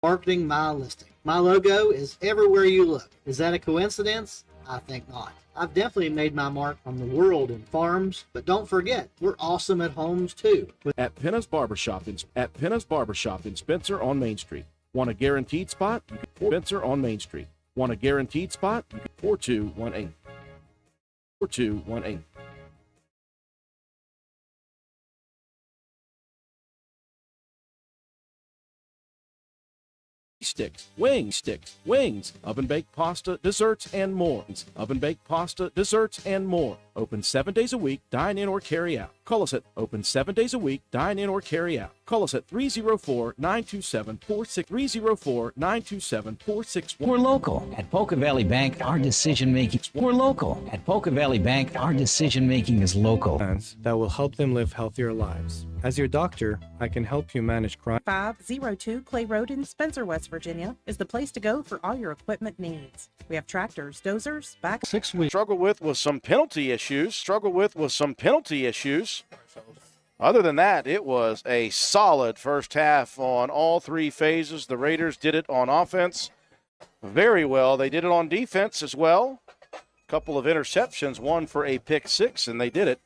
marketing my listing. My logo is everywhere you look. Is that a coincidence? I think not. I've definitely made my mark on the world in farms, but don't forget, we're awesome at homes too. At Penna's Barbershop in Spencer on Main Street. Want a guaranteed spot? You can Spencer on Main Street. Want a guaranteed spot? You can 4218. 4218. Sticks, wings, oven-baked pasta, desserts, and more. Oven-baked pasta, desserts, and more. Open 7 days a week, dine in or carry out. Call us at open 7 days a week, dine in or carry out. Call us at 304-927-46. 304-927-46. We're local. At Polka Valley Bank, our decision making. We're local. At Polka Valley Bank, our decision making is local. Plans that will help them live healthier lives. As your doctor, I can help you manage crime. 502 Clay Road in Spencer, West Virginia is the place to go for all your equipment needs. We have tractors, dozers, back. 6 weeks. Struggle with some penalty issues. Other than that, it was a solid first half on all three phases. The Raiders did it on offense very well. They did it on defense as well. A couple of interceptions, one for a pick six, and they did it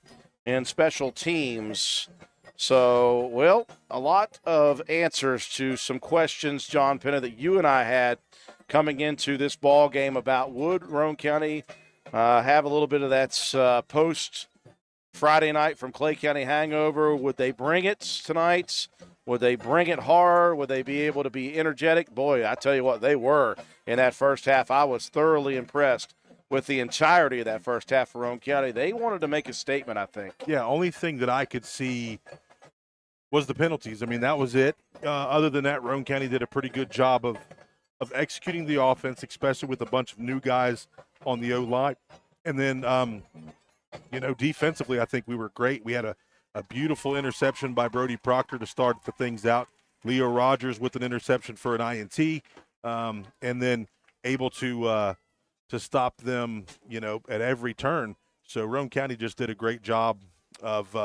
in special teams. So, well, a lot of answers to some questions, John Penna, that you and I had coming into this ball game about would Roane County have a little bit of that post Friday night from Clay County hangover. Would they bring it tonight? Would they bring it hard? Would they be able to be energetic? Boy, I tell you what, they were in that first half. I was thoroughly impressed with the entirety of that first half for Roane County. They wanted to make a statement, I think. Yeah, only thing that I could see was the penalties. I mean, that was it. Other than that, Roane County did a pretty good job of executing the offense, especially with a bunch of new guys on the O-line. And then, defensively, I think we were great. We had a beautiful interception by Brody Proctor to start the things out. Leo Rogers with an interception for an INT, and then able to stop them, at every turn. So Roane County just did a great job of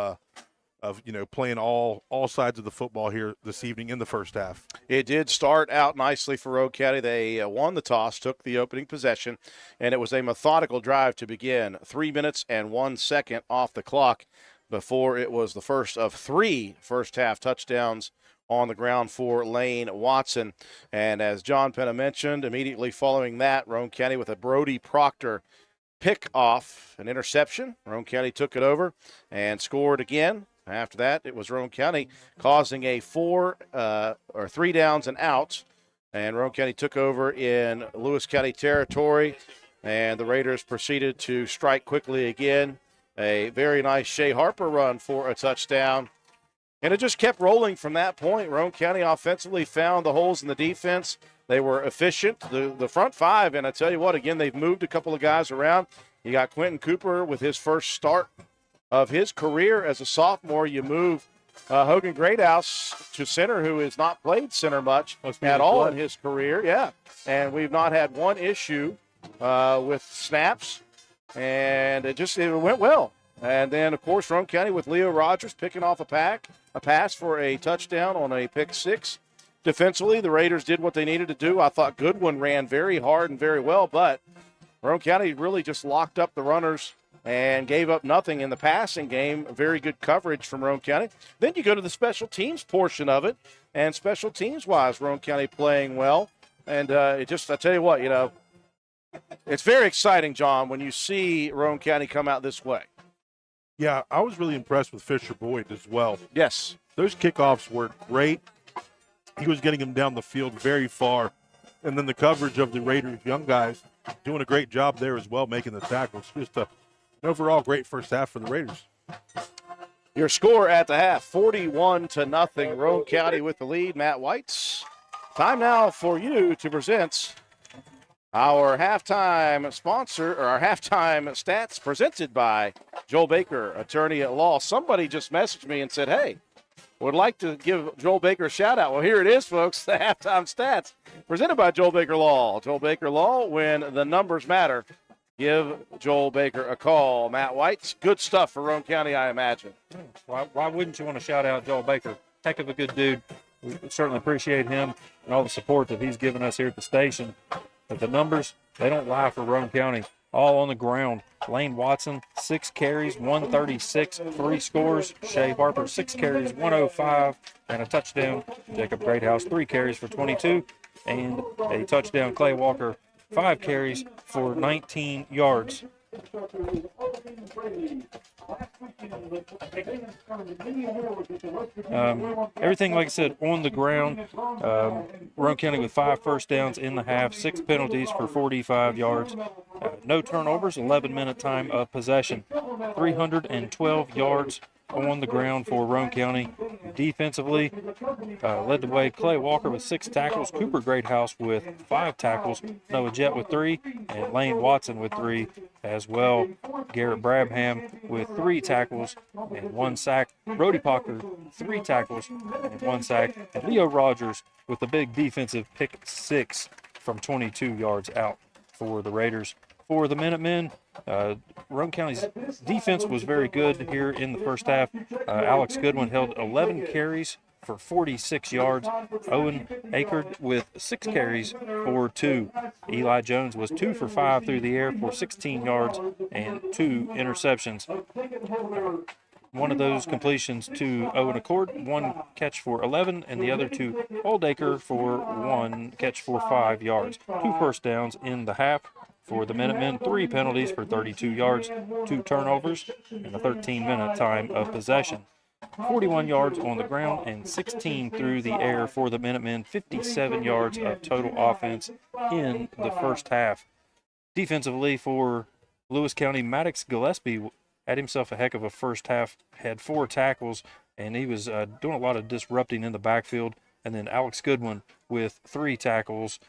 playing all sides of the football here this evening in the first half. It did start out nicely for Roane County. They won the toss, took the opening possession, and it was a methodical drive to begin. 3 minutes and 1 second off the clock before it was the first of three first-half touchdowns on the ground for Lane Watson. And as John Penna mentioned, immediately following that, Roane County with a Brody Proctor pick off, an interception. Roane County took it over and scored again. After that, it was Roane County causing a 3 downs and out, and Roane County took over in Lewis County territory, and the Raiders proceeded to strike quickly again. A very nice Shea Harper run for a touchdown, and it just kept rolling from that point. Roane County offensively found the holes in the defense. They were efficient, the front five, and I tell you what, again, they've moved a couple of guys around. You got Quentin Cooper with his first start of his career as a sophomore. You move Hogan Greathouse to center, who has not played center much at all in his career. Yeah, and we've not had one issue with snaps, and it went well. And then, of course, Roane County with Leo Rogers picking off a pass for a touchdown on a pick six. Defensively, the Raiders did what they needed to do. I thought Goodwin ran very hard and very well, but Roane County really just locked up the runners and gave up nothing in the passing game. Very good coverage from Roane County. Then you go to the special teams portion of it, and special teams-wise, Roane County playing well. And I tell you what, it's very exciting, John, when you see Roane County come out this way. Yeah, I was really impressed with Fisher Boyd as well. Yes. Those kickoffs were great. He was getting them down the field very far. And then the coverage of the Raiders' young guys doing a great job there as well, making the tackles. Just an overall great first half for the Raiders. Your score at the half, 41-0. Roane County with the lead. Matt White's. Time now for you to present our halftime sponsor, or our halftime stats presented by Joel Baker, attorney at law. Somebody just messaged me and said, hey, would like to give Joel Baker a shout-out. Well, here it is, folks, the halftime stats presented by Joel Baker Law. Joel Baker Law, when the numbers matter, give Joel Baker a call. Matt White, good stuff for Roane County, I imagine. Why wouldn't you want to shout out Joel Baker? Heck of a good dude. we certainly appreciate him and all the support that he's given us here at the station. But the numbers, they don't lie for Roane County. All on the ground. Lane Watson, 6 carries, 136, 3 scores. Shea Harper, 6 carries, 105, and a touchdown. Jacob Greathouse, 3 carries for 22, and a touchdown. Clay Walker, 5 carries for 19 yards. Everything, like I said, on the ground. Roane County with 5 first downs in the half, 6 penalties for 45 yards. No turnovers, 11-minute time of possession. 312 yards on the ground for Roane County. Defensively, led the way Clay Walker with 6 tackles, Cooper Greathouse with 5 tackles, Noah Jett with 3, and Lane Watson with 3 as well. Garrett Brabham with 3 tackles and 1 sack. Brody Parker, 3 tackles and 1 sack. And Leo Rogers with a big defensive pick 6 from 22 yards out for the Raiders. For the Minutemen, Roane County's defense was very good here in the first half. Alex Goodwin held 11 carries for 46 yards. Owen Akerd with 6 carries for 2. Eli Jones was 2 for 5 through the air for 16 yards and 2 interceptions. One of those completions to Owen Accord, 1 catch for 11, and the other to Oldacre for 1 catch for 5 yards. 2 first downs in the half for the Minutemen, 3 penalties for 32 yards, 2 turnovers, and a 13-minute time of possession. 41 yards on the ground and 16 through the air for the Minutemen, 57 yards of total offense in the first half. Defensively for Lewis County, Maddox Gillespie had himself a heck of a first half, had 4 tackles, and he was doing a lot of disrupting in the backfield. And then Alex Goodwin with 3 tackles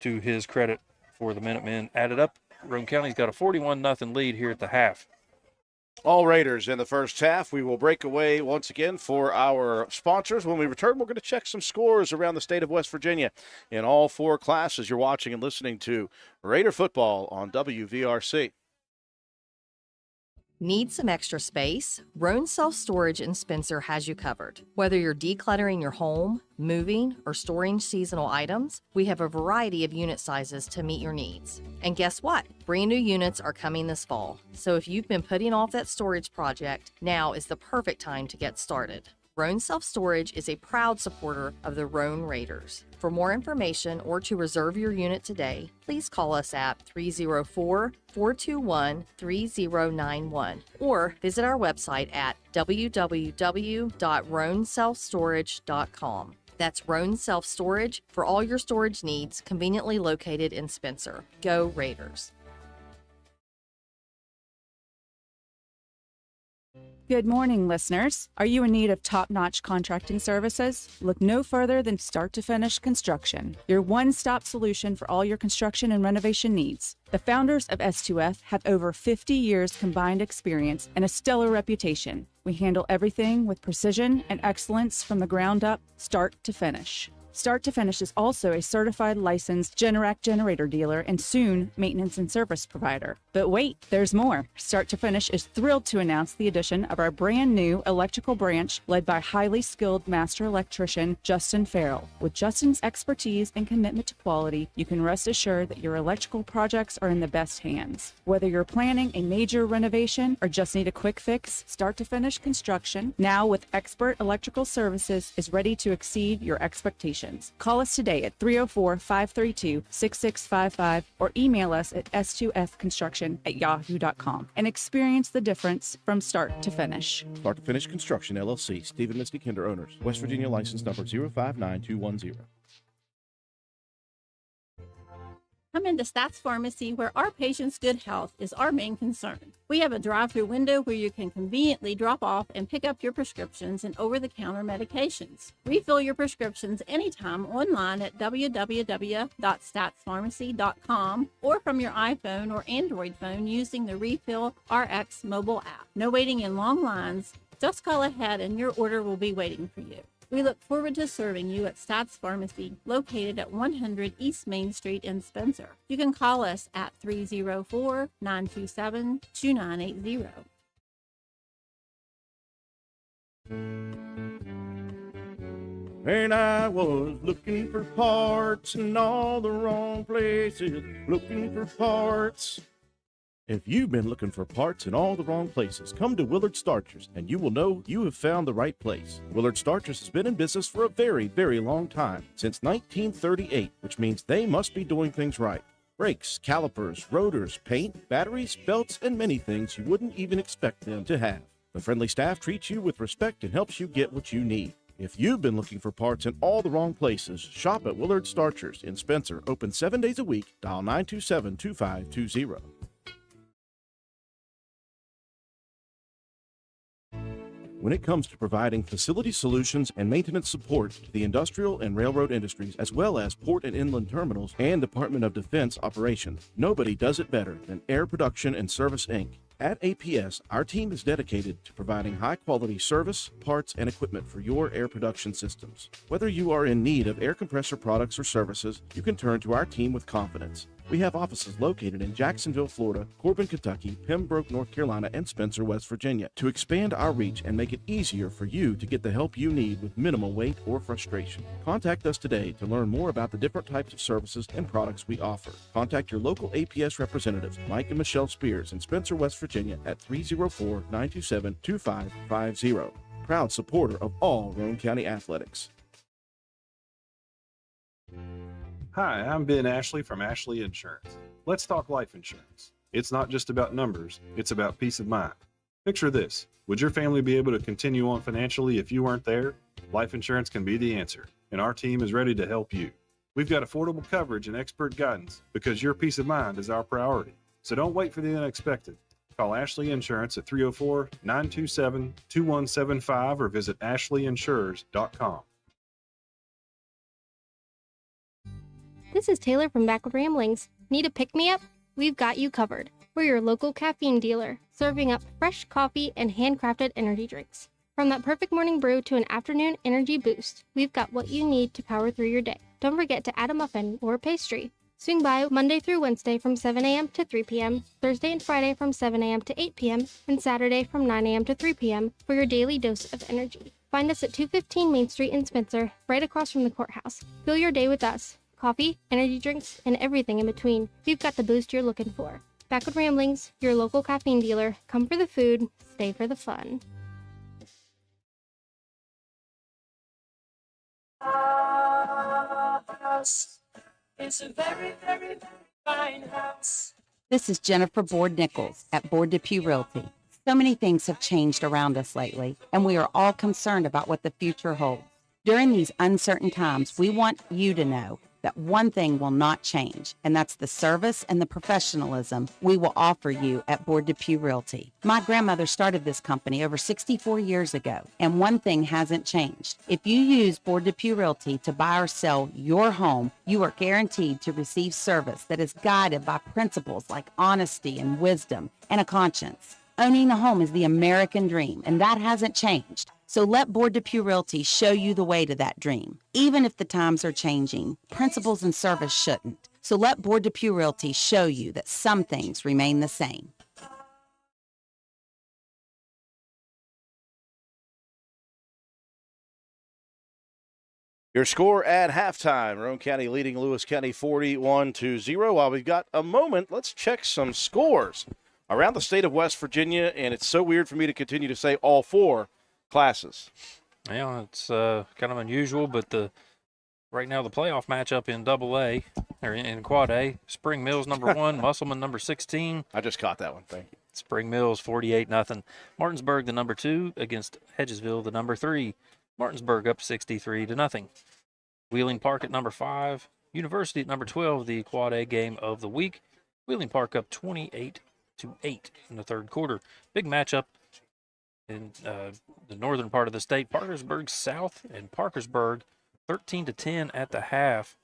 to his credit for the Minutemen. Added up, Roane County's got a 41-0 lead here at the half. All Raiders in the first half. We will break away once again for our sponsors. When we return, we're going to check some scores around the state of West Virginia in all 4 classes. You're watching and listening to Raider Football on WVRC. Need some extra space? Roane Self Storage in Spencer has you covered. Whether you're decluttering your home, moving, or storing seasonal items, we have a variety of unit sizes to meet your needs. And guess what? Brand new units are coming this fall. So if you've been putting off that storage project, now is the perfect time to get started. Roane Self Storage is a proud supporter of the Roane Raiders. For more information or to reserve your unit today, please call us at 304-421-3091 or visit our website at www.roaneselfstorage.com. That's Roane Self Storage for all your storage needs, conveniently located in Spencer. Go Raiders! Good morning, listeners. Are you in need of top-notch contracting services? Look no further than Start to Finish Construction, your one-stop solution for all your construction and renovation needs. The founders of S2F have over 50 years combined experience and a stellar reputation. We handle everything with precision and excellence from the ground up, start to finish. Start to Finish is also a certified licensed Generac generator dealer and soon maintenance and service provider. But wait, there's more. Start to Finish is thrilled to announce the addition of our brand new electrical branch led by highly skilled master electrician Justin Farrell. With Justin's expertise and commitment to quality, you can rest assured that your electrical projects are in the best hands. Whether you're planning a major renovation or just need a quick fix, Start to Finish Construction, now with expert electrical services, is ready to exceed your expectations. Call us today at 304-532-6655 or email us at s2fconstruction@yahoo.com and experience the difference from start to finish. Start to Finish Construction, LLC, Stephen Misty Kinder owners, West Virginia license number 059210. Come into Stats Pharmacy, where our patients' good health is our main concern. We have a drive-through window where you can conveniently drop off and pick up your prescriptions and over-the-counter medications. Refill your prescriptions anytime online at www.statspharmacy.com or from your iPhone or Android phone using the Refill RX mobile app. No waiting in long lines. Just call ahead and your order will be waiting for you. We look forward to serving you at Stats Pharmacy, located at 100 East Main Street in Spencer. You can call us at 304-927-2980. And I was looking for parts in all the wrong places, looking for parts. If you've been looking for parts in all the wrong places, come to Willard Starchers and you will know you have found the right place. Willard Starchers has been in business for a very, very long time, since 1938, which means they must be doing things right. Brakes, calipers, rotors, paint, batteries, belts, and many things you wouldn't even expect them to have. The friendly staff treats you with respect and helps you get what you need. If you've been looking for parts in all the wrong places, shop at Willard Starchers in Spencer, open 7 days a week. Dial 927-2520. When it comes to providing facility solutions and maintenance support to the industrial and railroad industries, as well as port and inland terminals and Department of Defense operations, nobody does it better than Air Production and Service, Inc. At APS, our team is dedicated to providing high-quality service, parts, and equipment for your air production systems. Whether you are in need of air compressor products or services, you can turn to our team with confidence. We have offices located in Jacksonville, Florida, Corbin, Kentucky, Pembroke, North Carolina, and Spencer, West Virginia, to expand our reach and make it easier for you to get the help you need with minimal wait or frustration. Contact us today to learn more about the different types of services and products we offer. Contact your local APS representatives, Mike and Michelle Spears in Spencer, West Virginia at 304-927-2550. Proud supporter of all Roane County athletics. Hi, I'm Ben Ashley from Ashley Insurance. Let's talk life insurance. It's not just about numbers, it's about peace of mind. Picture this. Would your family be able to continue on financially if you weren't there? Life insurance can be the answer, and our team is ready to help you. We've got affordable coverage and expert guidance because your peace of mind is our priority. So don't wait for the unexpected. Call Ashley Insurance at 304-927-2175 or visit ashleyinsurers.com. This is Taylor from Backward Ramblings. Need a pick-me-up? We've got you covered. We're your local caffeine dealer, serving up fresh coffee and handcrafted energy drinks. From that perfect morning brew to an afternoon energy boost, we've got what you need to power through your day. Don't forget to add a muffin or a pastry. Swing by Monday through Wednesday from 7 a.m. to 3 p.m., Thursday and Friday from 7 a.m. to 8 p.m., and Saturday from 9 a.m. to 3 p.m. for your daily dose of energy. Find us at 215 Main Street in Spencer, right across from the courthouse. Fill your day with us. Coffee, energy drinks, and everything in between. We've got the boost you're looking for. Backward Ramblings, your local caffeine dealer. Come for the food, stay for the fun. It's a very, very, very fine house. This is Jennifer Board Nichols at Board Depew Realty. So many things have changed around us lately, and we are all concerned about what the future holds. During these uncertain times, we want you to know that one thing will not change, and that's the service and the professionalism we will offer you at Board Depew Realty. My grandmother started this company over 64 years ago, and one thing hasn't changed. If you use Board Depew Realty to buy or sell your home, you are guaranteed to receive service that is guided by principles like honesty and wisdom and a conscience. Owning a home is the American dream, and that hasn't changed. So let Board Depew Realty show you the way to that dream. Even if the times are changing, principles and service shouldn't. So let Board Depew Realty show you that some things remain the same. Your score at halftime, Roane County leading Lewis County 41-0. While we've got a moment, let's check some scores around the state of West Virginia, and it's so weird for me to continue to say all four classes. Yeah, it's kind of unusual, but right now the playoff matchup in Double A, or in Quad A, Spring Mills number 1, Musselman number 16. I just caught that one, thank you. Spring Mills 48-0. Martinsburg the number 2 against Hedgesville the number 3. Martinsburg up 63-0. Wheeling Park at number 5. University at number 12, the Quad A game of the week. Wheeling Park up 28-8 in the third quarter. Big matchup in the northern part of the state. Parkersburg South and Parkersburg 13-10 at the half.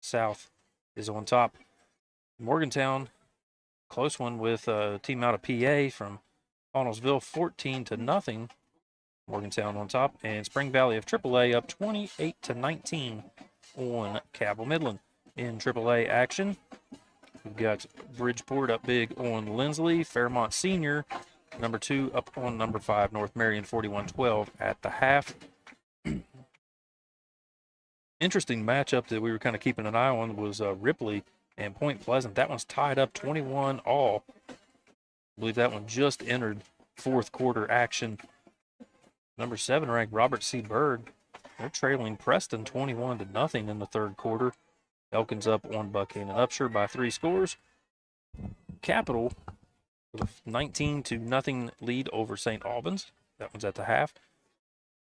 South is on top. Morgantown, close one with a team out of PA from Connellsville, 14-0. Morgantown on top, and Spring Valley of AAA up 28-19 on Cabell Midland. In AAA action, we've got Bridgeport up big on Lindsley. Fairmont Senior, number 2, up on number 5, North Marion 41-12 at the half. Interesting matchup that we were kind of keeping an eye on was Ripley and Point Pleasant. That one's tied up 21 all. I believe that one just entered fourth quarter action. Number 7 ranked Robert C. Byrd. They're trailing Preston 21-0 in the third quarter. Elkins up on Buchanan Upshur by 3 scores. Capital with a 19-0 lead over St. Albans. That one's at the half.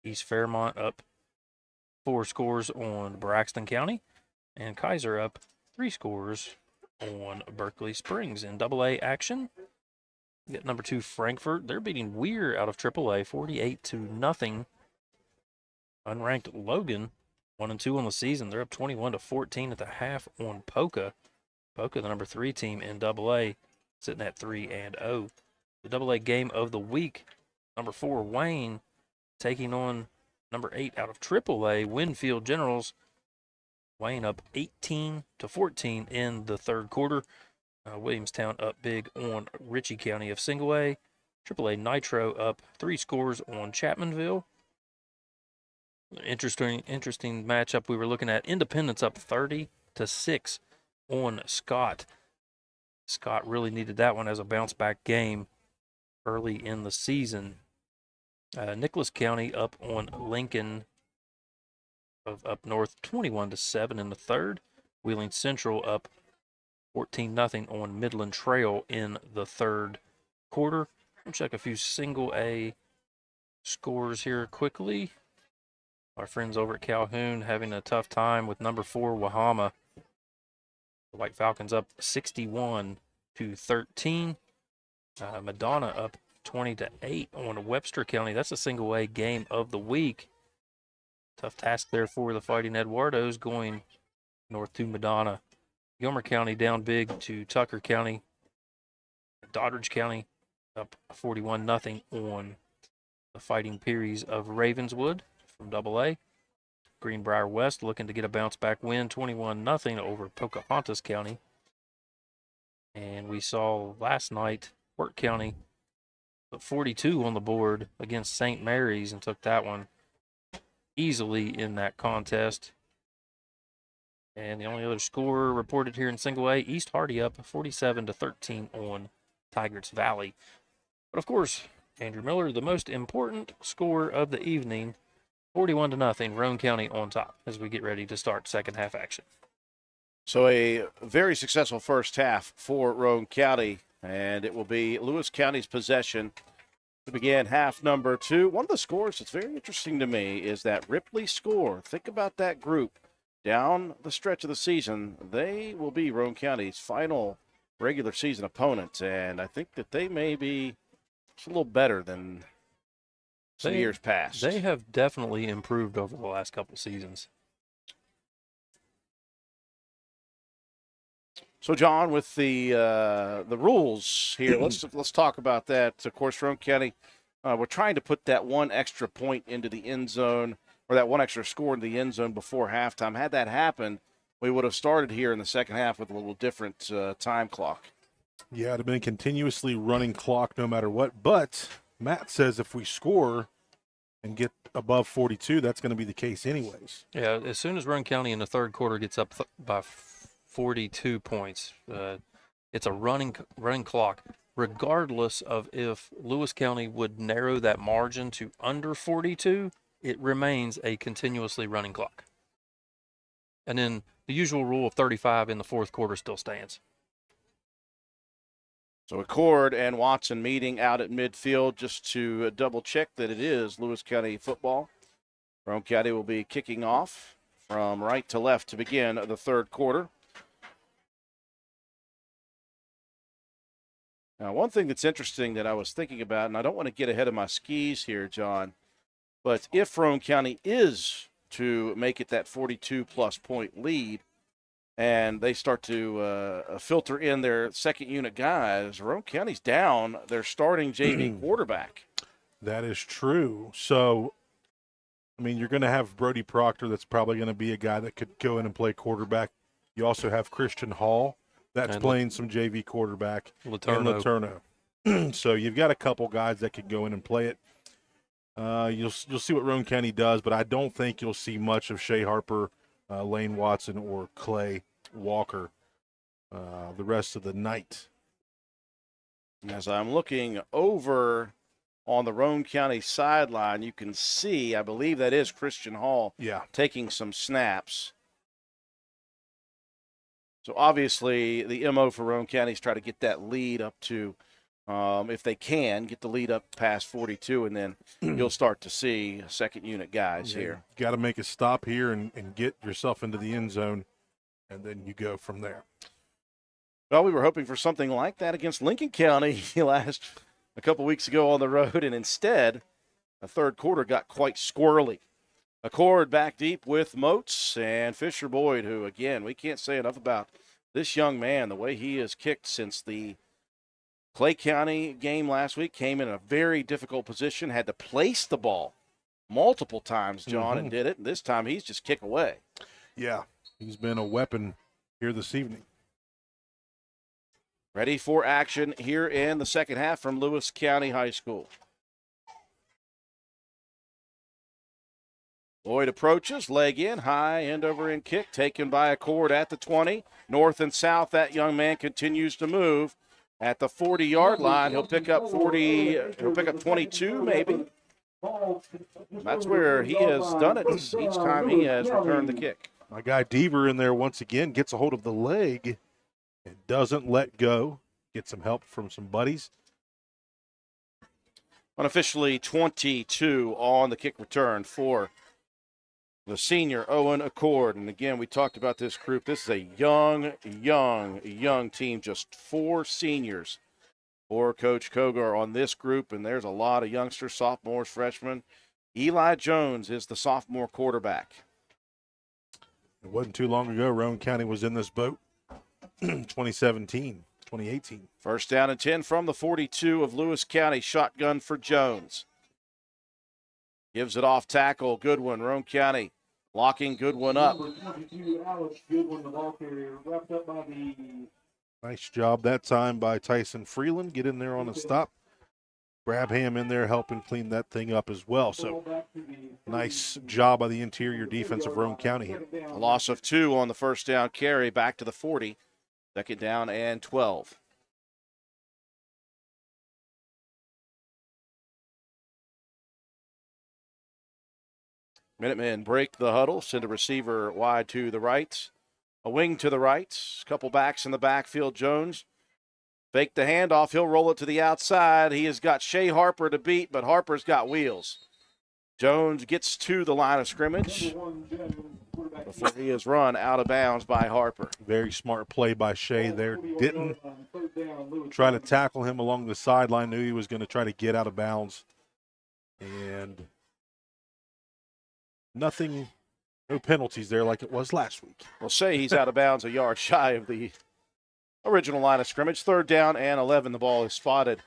East Fairmont up 4 scores on Braxton County. And Kaiser up 3 scores on Berkeley Springs. In AA action, we got number 2 Frankfort. They're beating Weir out of AAA 48-0. Unranked Logan 1-2 on the season. They're up 21-14 at the half on Poca. Poca, the number 3 team in AA, sitting at 3-0. The AA game of the week, number 4 Wayne taking on number 8 out of AAA Winfield Generals. Wayne up 18-14 in the third quarter. Williamstown up big on Ritchie County of Single A. AAA Nitro up 3 scores on Chapmanville. Interesting matchup we were looking at. Independence up 30-6 on Scott. Scott really needed that one as a bounce back game early in the season. Nicholas County up on Lincoln of up north 21-7 in the third. Wheeling Central up 14-0 on Midland Trail in the third quarter. I'll check a few single A scores here quickly. Our friends over at Calhoun having a tough time with number 4 Wahama. The White Falcons up 61-13. Madonna up 20-8 on Webster County. That's a single A game of the week. Tough task there for the Fighting Eduardos going north to Madonna. Gilmer County down big to Tucker County. Doddridge County up 41-0 on the Fighting Pearies of Ravenswood from AA. Greenbrier West looking to get a bounce back win, 21-0 over Pocahontas County. And we saw last night Wirt County put 42 on the board against St. Mary's and took that one easily in that contest. And the only other score reported here in single A, East Hardy up 47-13 on Tigers Valley. But of course, Andrew Miller, the most important score of the evening, 41-0, Roane County on top as we get ready to start second half action. So a very successful first half for Roane County, and it will be Lewis County's possession to begin half number 2. One of the scores that's very interesting to me is that Ripley score. Think about that group. Down the stretch of the season, they will be Roane County's final regular season opponent, and I think that they may be just a little better than some years past. They have definitely improved over the last couple seasons. So, John, with the rules here, let's talk about that. Of course, Roane County, we're trying to put that one extra point into the end zone, or that one extra score in the end zone before halftime. Had that happened, we would have started here in the second half with a little different time clock. Yeah, it'd have been a continuously running clock no matter what. But Matt says if we score and get above 42, that's going to be the case anyways. Yeah, as soon as Roane County in the third quarter gets up by 42 points, it's a running clock, regardless of if Lewis County would narrow that margin to under 42. It remains a continuously running clock. And then the usual rule of 35 in the fourth quarter still stands. So Accord and Watson meeting out at midfield just to double check that it is Lewis County football. Roane County will be kicking off from right to left to begin the third quarter. Now, one thing that's interesting that I was thinking about, and I don't want to get ahead of my skis here, John, but if Roane County is to make it that 42-plus point lead and they start to filter in their second unit guys, Roane County's down their starting JV quarterback. That is true. So, I mean, you're going to have Brody Proctor. That's probably going to be a guy that could go in and play quarterback. You also have Christian Hall. That's playing some JV quarterback in Laterno. So you've got a couple guys that could go in and play it. You'll see what Roane County does, but I don't think you'll see much of Shea Harper Lane Watson or Clay Walker the rest of the night. As I'm looking over on the Roane County sideline, you can see, I believe that is Christian Hall taking some snaps. So obviously the MO for Roane County is try to get that lead up to, if they can, get the lead up past 42, and then you'll start to see second unit guys here. Got to make a stop here and get yourself into the end zone, and then you go from there. Well, we were hoping for something like that against Lincoln County a couple weeks ago on the road, and instead, the third quarter got quite squirrely. Accord back deep with Moats and Fisher Boyd, who, again, we can't say enough about this young man, the way he has kicked since the Clay County game last week. Came in a very difficult position, had to place the ball multiple times, John, and did it. And this time he's just kick away. Yeah, he's been a weapon here this evening. Ready for action here in the second half from Lewis County High School. Boyd approaches, leg in, high end over end kick, taken by Accord at the 20. North and south, that young man continues to move. At the 40-yard line, he'll pick up 22 maybe. That's where he has done it each time he has returned the kick. My guy Deaver in there once again gets a hold of the leg and doesn't let go. Get some help from some buddies. Unofficially 22 on the kick return for the senior Owen Accord. And again, we talked about this group. This is a young team, just 4 seniors for Coach Kogar on this group. And there's a lot of youngsters, sophomores, freshmen. Eli Jones is the sophomore quarterback. It wasn't too long ago Roane County was in this boat. 2017, 2018. First down and 10 from the 42 of Lewis County. Shotgun for Jones. Gives it off tackle. Goodwin, Roane County locking Goodwin up. Nice job that time by Tyson Freeland. Get in there on a stop. Brabham in there helping clean that thing up as well. So nice job by the interior defense of Roane County here. A loss of 2 on the first down carry back to the 40. Second down and 12. Minutemen break the huddle, send a receiver wide to the right, a wing to the right, a couple backs in the backfield. Jones fake the handoff. He'll roll it to the outside. He has got Shea Harper to beat, but Harper's got wheels. Jones gets to the line of scrimmage before he is run out of bounds by Harper. Very smart play by Shea there. Didn't try to tackle him along the sideline. Knew he was going to try to get out of bounds. And nothing, no penalties there like it was last week. We'll say he's out of bounds a yard shy of the original line of scrimmage. Third down and 11. The ball is spotted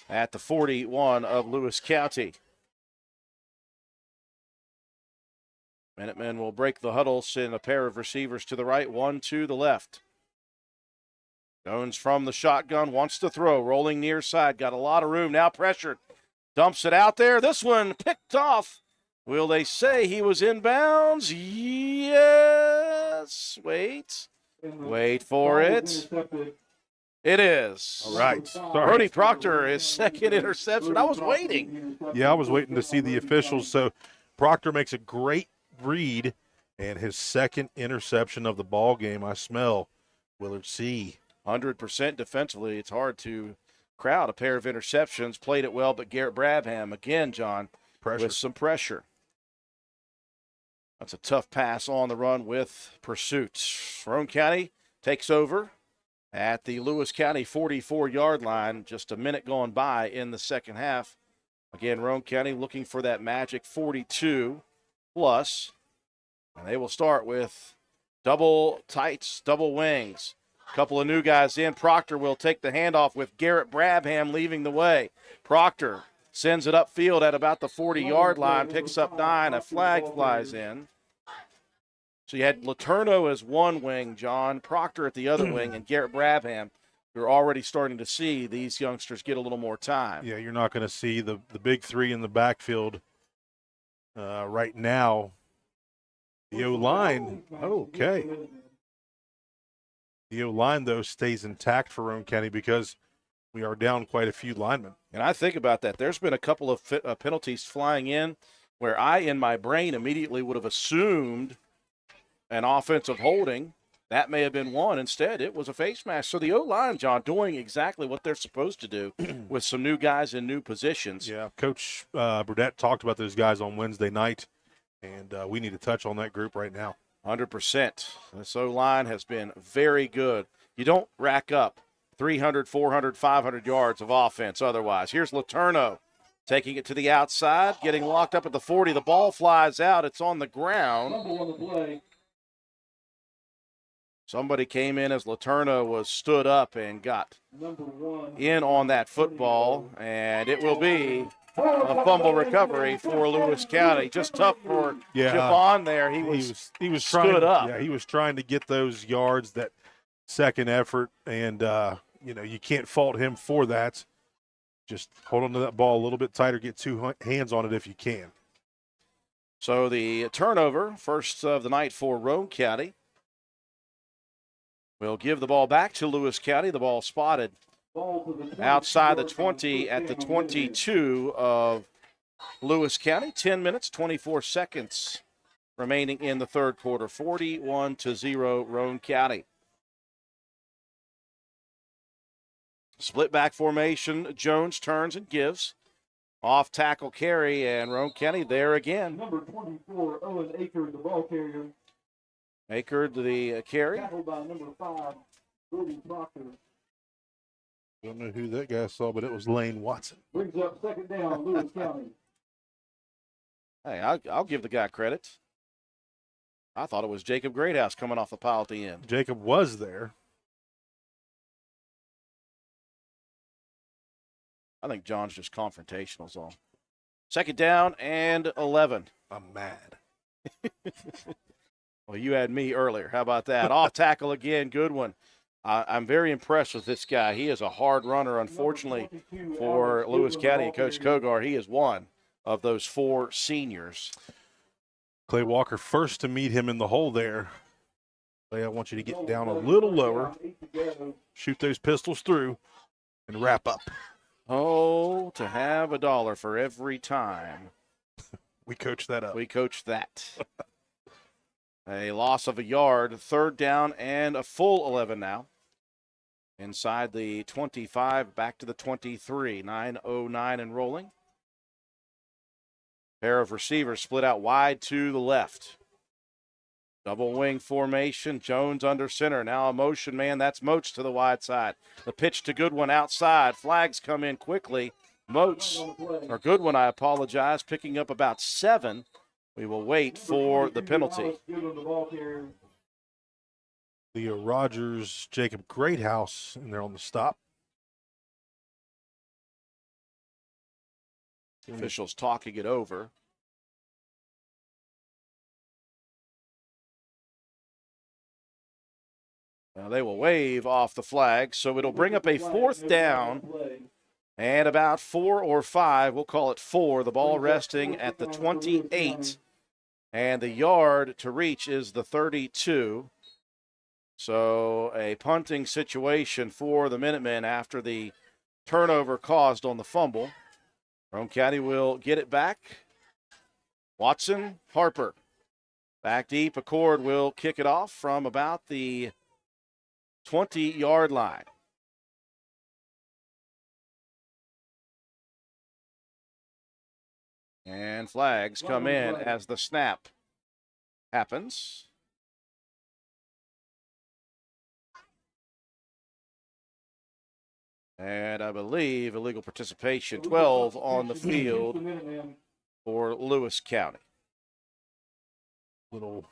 at the 41 of Lewis County. Minutemen will break the huddle, send a pair of receivers to the right, one to the left. Jones from the shotgun, wants to throw, rolling near side, got a lot of room, now pressured. Dumps it out there, this one picked off. Will they say he was in bounds? Yes. Wait for it. It is. All right. Brody Proctor, his second interception. I was waiting. Yeah, I was waiting to see the officials. So Proctor makes a great read, and his second interception of the ball game. I smell Willard C. 100% defensively. It's hard to crowd a pair of interceptions. Played it well, but Garrett Brabham, again, John, with some pressure. That's a tough pass on the run with pursuit. Roane County takes over at the Lewis County 44-yard line. Just a minute gone by in the second half. Again, Roane County looking for that magic 42 plus. And they will start with double tights, double wings. A couple of new guys in. Proctor will take the handoff with Garrett Brabham leading the way. Proctor sends it upfield at about the 40-yard line, picks up 9. A flag flies in. So you had Letourneau as one wing, John, Proctor at the other wing, and Garrett Brabham. You're already starting to see these youngsters get a little more time. Yeah, you're not going to see the big three in the backfield right now. The O-line, okay. The O-line, though, stays intact for Roane County because we are down quite a few linemen. And I think about that. There's been a couple of penalties flying in where I, in my brain, immediately would have assumed an offensive holding. That may have been one. Instead, it was a face mask. So the O-line, John, doing exactly what they're supposed to do with some new guys in new positions. Yeah, Coach Burdett talked about those guys on Wednesday night, and we need to touch on that group right now. 100%. This O-line has been very good. You don't rack up 300, 400, 500 yards of offense otherwise. Here's Letourneau taking it to the outside, getting locked up at the 40. The ball flies out. It's on the ground. Somebody came in as Letourneau was stood up and got in on that football, and it will be a fumble recovery for Lewis County. Just tough for Javon there. He was stood up. Yeah, he was trying to get those yards, that second effort, and you can't fault him for that. Just hold on to that ball a little bit tighter, get two hands on it if you can. So the turnover, first of the night for Roane County. We'll give the ball back to Lewis County. The ball spotted outside the 20 at the 22 of Lewis County. 10 minutes, 24 seconds remaining in the third quarter. 41-0 Roane County. Split back formation. Jones turns and gives. Off tackle carry, and Roane County there again. Number 24, Owen Aker, the ball carrier. Aker the carry. Tackled by number 5, Rudy Proctor. Don't know who that guy saw, but it was Lane Watson. Brings up second down, Lewis County. Hey, I'll give the guy credit. I thought it was Jacob Greathouse coming off the pile at the end. Jacob was there. I think John's just confrontational is all. Second down and 11. I'm mad. Well, you had me earlier. How about that? Off tackle again. Good one. I'm very impressed with this guy. He is a hard runner. Unfortunately for Lewis County and Coach Kogar, he is one of those 4 seniors. Clay Walker first to meet him in the hole there. Clay, I want you to get down a little lower, shoot those pistols through, and wrap up. Oh, to have $1 for every time. We coached that up. We coached that. A loss of a yard, third down and a full 11 now. Inside the 25, back to the 23, 9:09 and rolling. Pair of receivers split out wide to the left. Double wing formation, Jones under center. Now a motion man, that's Moats to the wide side. The pitch to Goodwin outside. Flags come in quickly. Moats, or Goodwin, I apologize, picking up about 7. We will wait for the penalty. Leo Rogers, Jacob Greathouse, and they're on the stop. Officials talking it over. Now they will wave off the flag, so it'll bring up a fourth down and about 4 or 5. We'll call it 4. The ball resting at the 28. And the yard to reach is the 32. So a punting situation for the Minutemen after the turnover caused on the fumble. Roane County will get it back. Watson, Harper. Back deep, Accord will kick it off from about the 20-yard line. And flags come in as the snap happens. And I believe illegal participation, 12 on the field for Lewis County. Little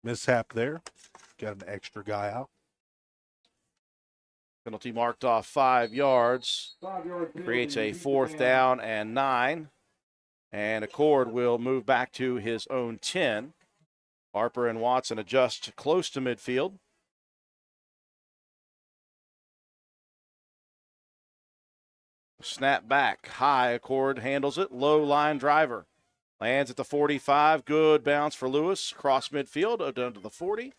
mishap there. Got an extra guy out. Penalty marked off 5 yards. Creates a fourth down and 9. And Accord will move back to his own 10. Harper and Watson adjust close to midfield. Snap back, high, Accord handles it, low line driver. Lands at the 45. Good bounce for Lewis. Across midfield, down to the 40.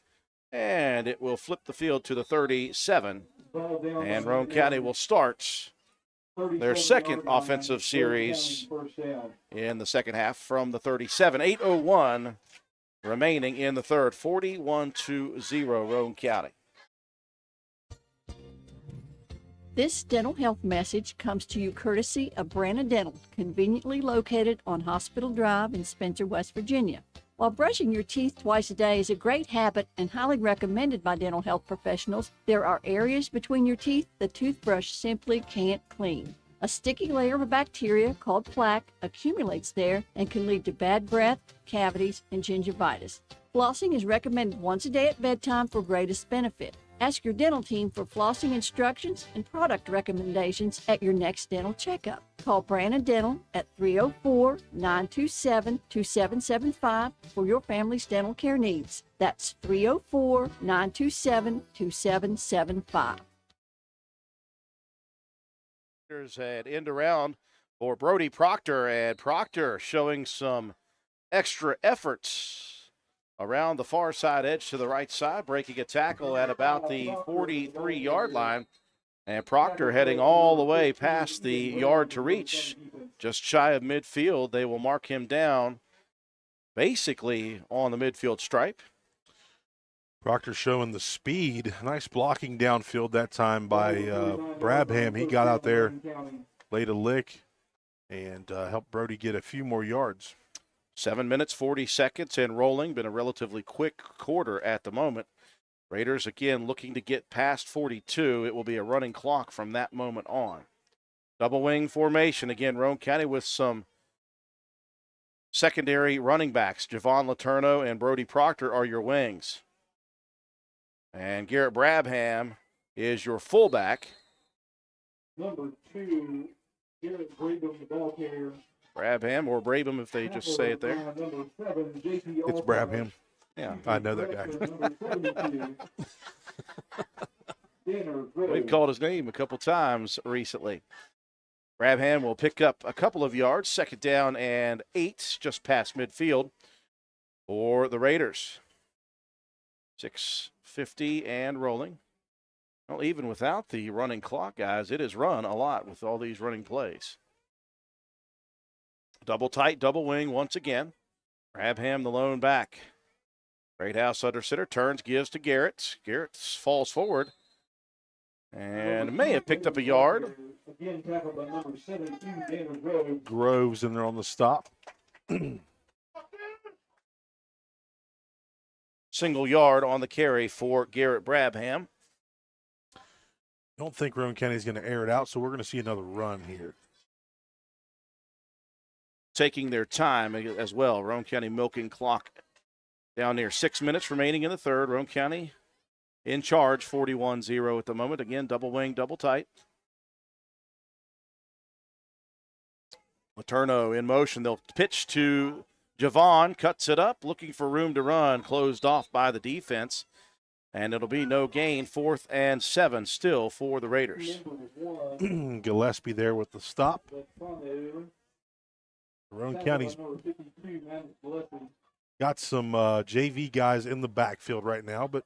And it will flip the field to the 37. And Roane County will start their second offensive series in the second half from the 37. 8:01 remaining in the third. 41-0 Roane County. This dental health message comes to you courtesy of Branna Dental, conveniently located on Hospital Drive in Spencer, West Virginia. While brushing your teeth twice a day is a great habit and highly recommended by dental health professionals, there are areas between your teeth the toothbrush simply can't clean. A sticky layer of bacteria called plaque accumulates there and can lead to bad breath, cavities, and gingivitis. Flossing is recommended once a day at bedtime for greatest benefit. Ask your dental team for flossing instructions and product recommendations at your next dental checkup. Call Branna Dental at 304-927-2775 for your family's dental care needs. That's 304-927-2775. At end around for Brody Proctor, and Proctor showing some extra efforts around the far side edge to the right side, breaking a tackle at about the 43-yard line. And Proctor heading all the way past the yard to reach, just shy of midfield. They will mark him down basically on the midfield stripe. Proctor showing the speed. Nice blocking downfield that time by Brabham. He got out there, laid a lick, and helped Brody get a few more yards. 7 minutes, 40 seconds, and rolling. Been a relatively quick quarter at the moment. Raiders, again, looking to get past 42. It will be a running clock from that moment on. Double wing formation. Again, Roane County with some secondary running backs. Javon Letourneau and Brody Proctor are your wings. And Garrett Brabham is your fullback. Number 2, Garrett Brabham, the ball carrier. Brabham or Brabham if they just say it there. Number 7, JP It's Brabham. Yeah. I know that guy. We've called his name a couple times recently. Brabham will pick up a couple of yards. 2nd down and 8, just past midfield for the Raiders. 6:50 and rolling. Well, even without the running clock, guys, it has run a lot with all these running plays. Double tight, double wing once again. Brabham, the lone back. Greathouse under center, turns, gives to Garrett. Garrett falls forward and may have picked up a yard. Again, tackled by number 72, Daniel Groves. Groves in there on the stop. Single yard on the carry for Garrett Brabham. Don't think Roane County is going to air it out, so we're going to see another run here. Taking their time as well. Roane County milking clock down near 6 minutes remaining in the third. Roane County in charge, 41-0 at the moment. Again, double wing, double tight. Letourneau in motion. They'll pitch to Javon, cuts it up, looking for room to run, closed off by the defense. And it'll be no gain, 4th and 7 still for the Raiders. Gillespie there with the stop. Roane County's got some JV guys in the backfield right now, but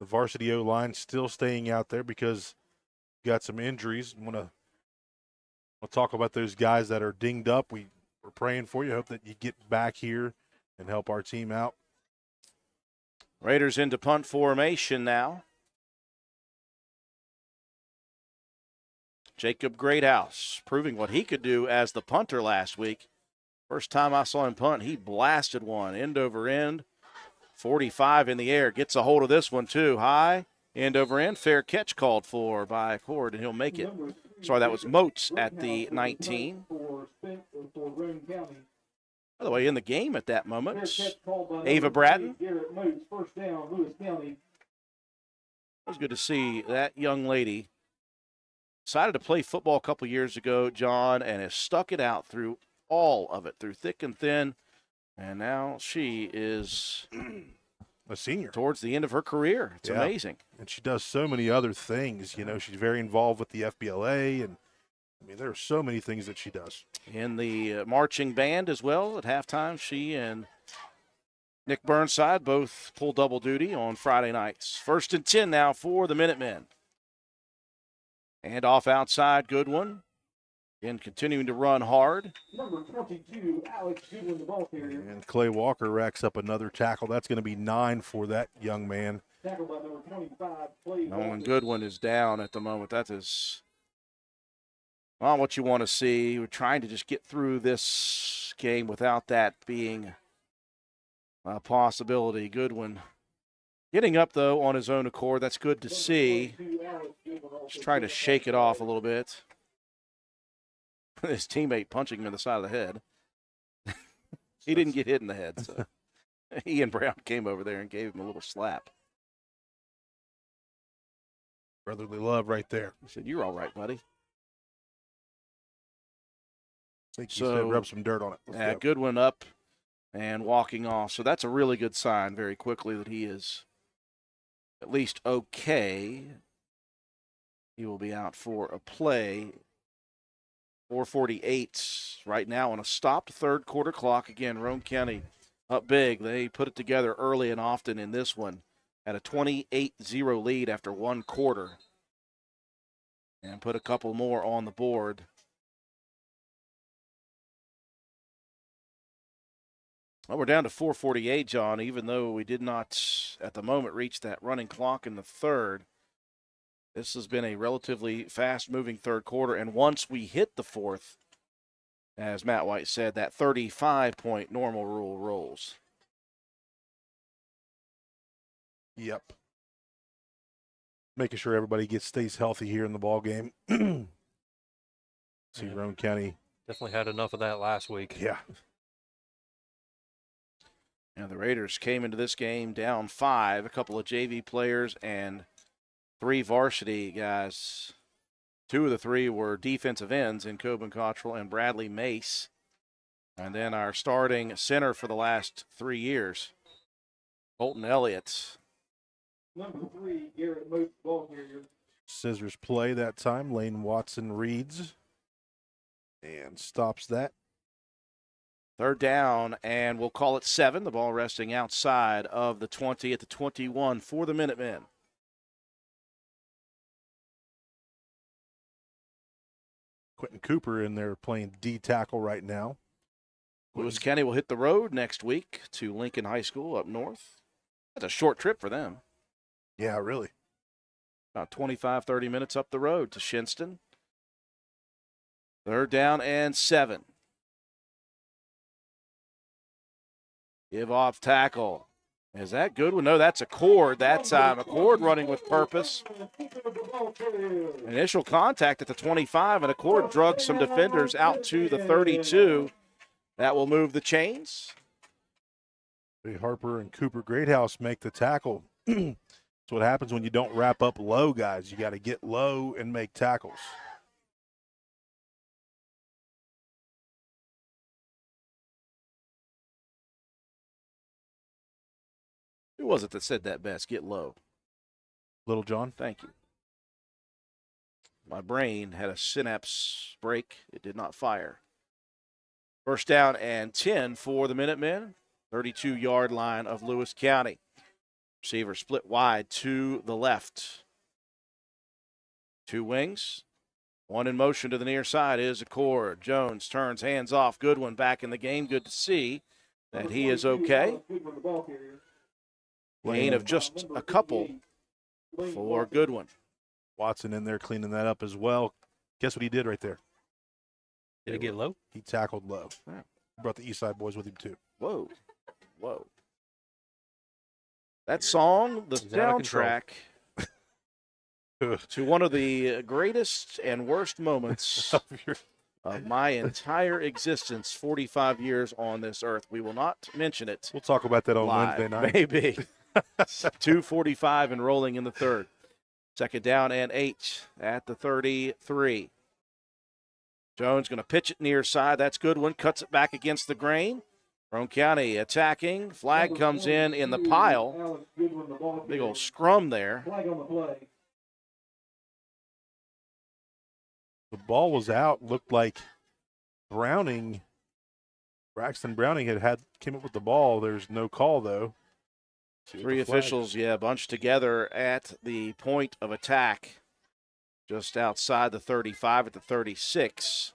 the varsity O-line still staying out there because you got some injuries. We'll talk about those guys that are dinged up. We're praying for you. Hope that you get back here and help our team out. Raiders into punt formation now. Jacob Greathouse proving what he could do as the punter last week. First time I saw him punt, he blasted one end over end. 45 in the air. Gets a hold of this one too. High, end over end. Fair catch called for by Cord, and he'll make it. Sorry, that was Moats at the 19. By the way, in the game at that moment, Ava Bratton. It was good to see that young lady. Decided to play football a couple years ago, John, and has stuck it out through all of it, through thick and thin. And now she is a senior towards the end of her career. It's amazing. And she does so many other things. You know, she's very involved with the FBLA, and I mean, there are so many things that she does. in the marching band as well at halftime. She and Nick Burnside both pull double duty on Friday nights. 1st and 10 now for the Minutemen. And off outside, good one. And continuing to run hard. Number 22, Alex Goodwin, the ball carrier. And Clay Walker racks up another tackle. That's going to be 9 for that young man. Tackled by number 25, Clay Nolan Walker. Goodwin is down at the moment. That is not what you want to see. We're trying to just get through this game without that being a possibility. Goodwin getting up, though, on his own accord. That's good to see. Just trying to shake it off a little bit. His teammate punching him in the side of the head. He didn't get hit in the head, so Ian Brown came over there and gave him a little slap. Brotherly love right there. He said, "You're all right, buddy." I think he said rub some dirt on it. Let's go. Goodwin up and walking off. So that's a really good sign very quickly that he is at least okay. He will be out for a play. 4:48 right now on a stopped third quarter clock. Again, Roane County up big. They put it together early and often in this one. Had a 28-0 lead after one quarter. And put a couple more on the board. Well, we're down to 4:48, John, even though we did not at the moment reach that running clock in the third. This has been a relatively fast-moving third quarter, and once we hit the fourth, as Matt White said, that 35-point normal rule rolls. Yep. Making sure everybody stays healthy here in the ball game. See, Roane County definitely had enough of that last week. Yeah. And the Raiders came into this game down 5, a couple of JV players and 3 varsity guys. 2 of the 3 were defensive ends in Coben Cottrell and Bradley Mace. And then our starting center for the last 3 years, Colton Elliott. Number 3, Garrett Moat, ball carrier. Scissors play that time. Lane Watson reads and stops that. 3rd down, and we'll call it 7. The ball resting outside of the 20 at the 21 for the Minutemen. Quentin Cooper in there playing D tackle right now. Lewis County will hit the road next week to Lincoln High School up north. That's a short trip for them. Yeah, really. About 25, 30 minutes up the road to Shinston. 3rd down and 7. Give off tackle. Is that good one? No, that's a cord. That's a cord running with purpose. Initial contact at the 25, and a cord drug some defenders out to the 32. That will move the chains. Harper and Cooper Greathouse make the tackle. That's what happens when you don't wrap up low, guys. You got to get low and make tackles. Who was it that said that best? Get low. Little John. Thank you. My brain had a synapse break. It did not fire. 1st down and 10 for the Minutemen. 32-yard line of Lewis County. Receiver split wide to the left. 2 wings. 1 in motion to the near side is a cord. Jones turns, hands off. Goodwin back in the game. Good to see that he is okay. Gain of just a couple for Goodwin. Watson in there cleaning that up as well. Guess what he did right there? Did he get low? He tackled low. Yeah. Brought the East Side boys with him, too. Whoa. Whoa. That song, the soundtrack to one of the greatest and worst moments of my entire existence, 45 years on this earth. We will not mention it. We'll talk about that on live. Wednesday night. Maybe. 2:45 and rolling in the 3rd. 2nd down and 8 at the 33. Jones going to pitch it near side. That's Goodwin. Cuts it back against the grain. Roane County attacking. Flag comes in the pile. Big old scrum there. Flag on the play. The ball was out. Looked like Braxton Browning came up with the ball. There's no call, though. Three officials, bunched together at the point of attack, just outside the 35 at the 36.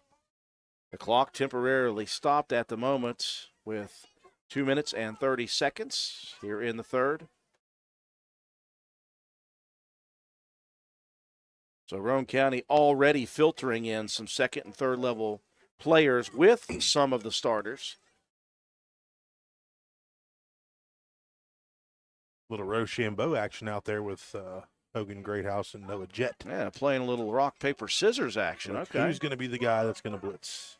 The clock temporarily stopped at the moment with 2 minutes and 30 seconds here in the third. So Roane County already filtering in some second and third level players with some of the starters. Little Rochambeau action out there with Hogan Greathouse and Noah Jett. Yeah, playing a little rock, paper, scissors action. Okay. Who's going to be the guy that's going to blitz?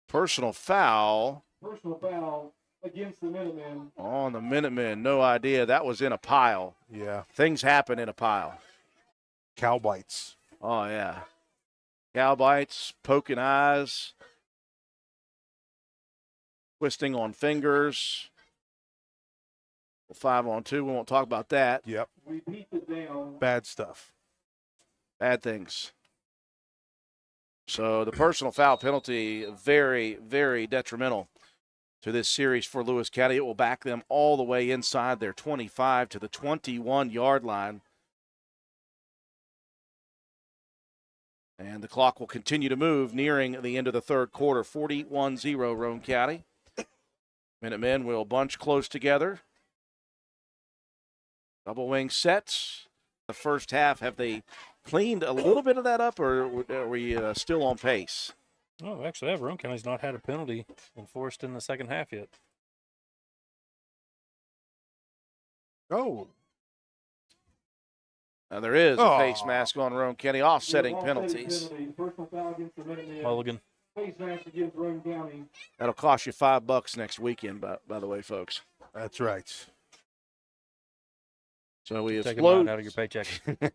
Personal foul. Personal foul against the Minutemen. On the Minutemen. No idea. That was in a pile. Yeah. Things happen in a pile. Cow bites. Oh, yeah. Cow bites, poking eyes, twisting on fingers. 5-on-2. We won't talk about that. Yep. We beat it down. Bad stuff. Bad things. So the personal foul penalty, very, very detrimental to this series for Lewis County. It will back them all the way inside their 25 to the 21-yard line. And the clock will continue to move, nearing the end of the third quarter. 41-0 Roane County. Minutemen will bunch close together. Double wing sets. The first half, have they cleaned a little bit of that up, or are we still on pace? Oh, actually, Roane County's not had a penalty enforced in the second half yet. Oh. Now there is a face mask on Roane County, offsetting penalties. Personal foul against the Minutemen. Mulligan. Face mask against Roane County. That'll cost you $5 next weekend, by the way, folks. That's right. So we have Take slowed out of your paycheck.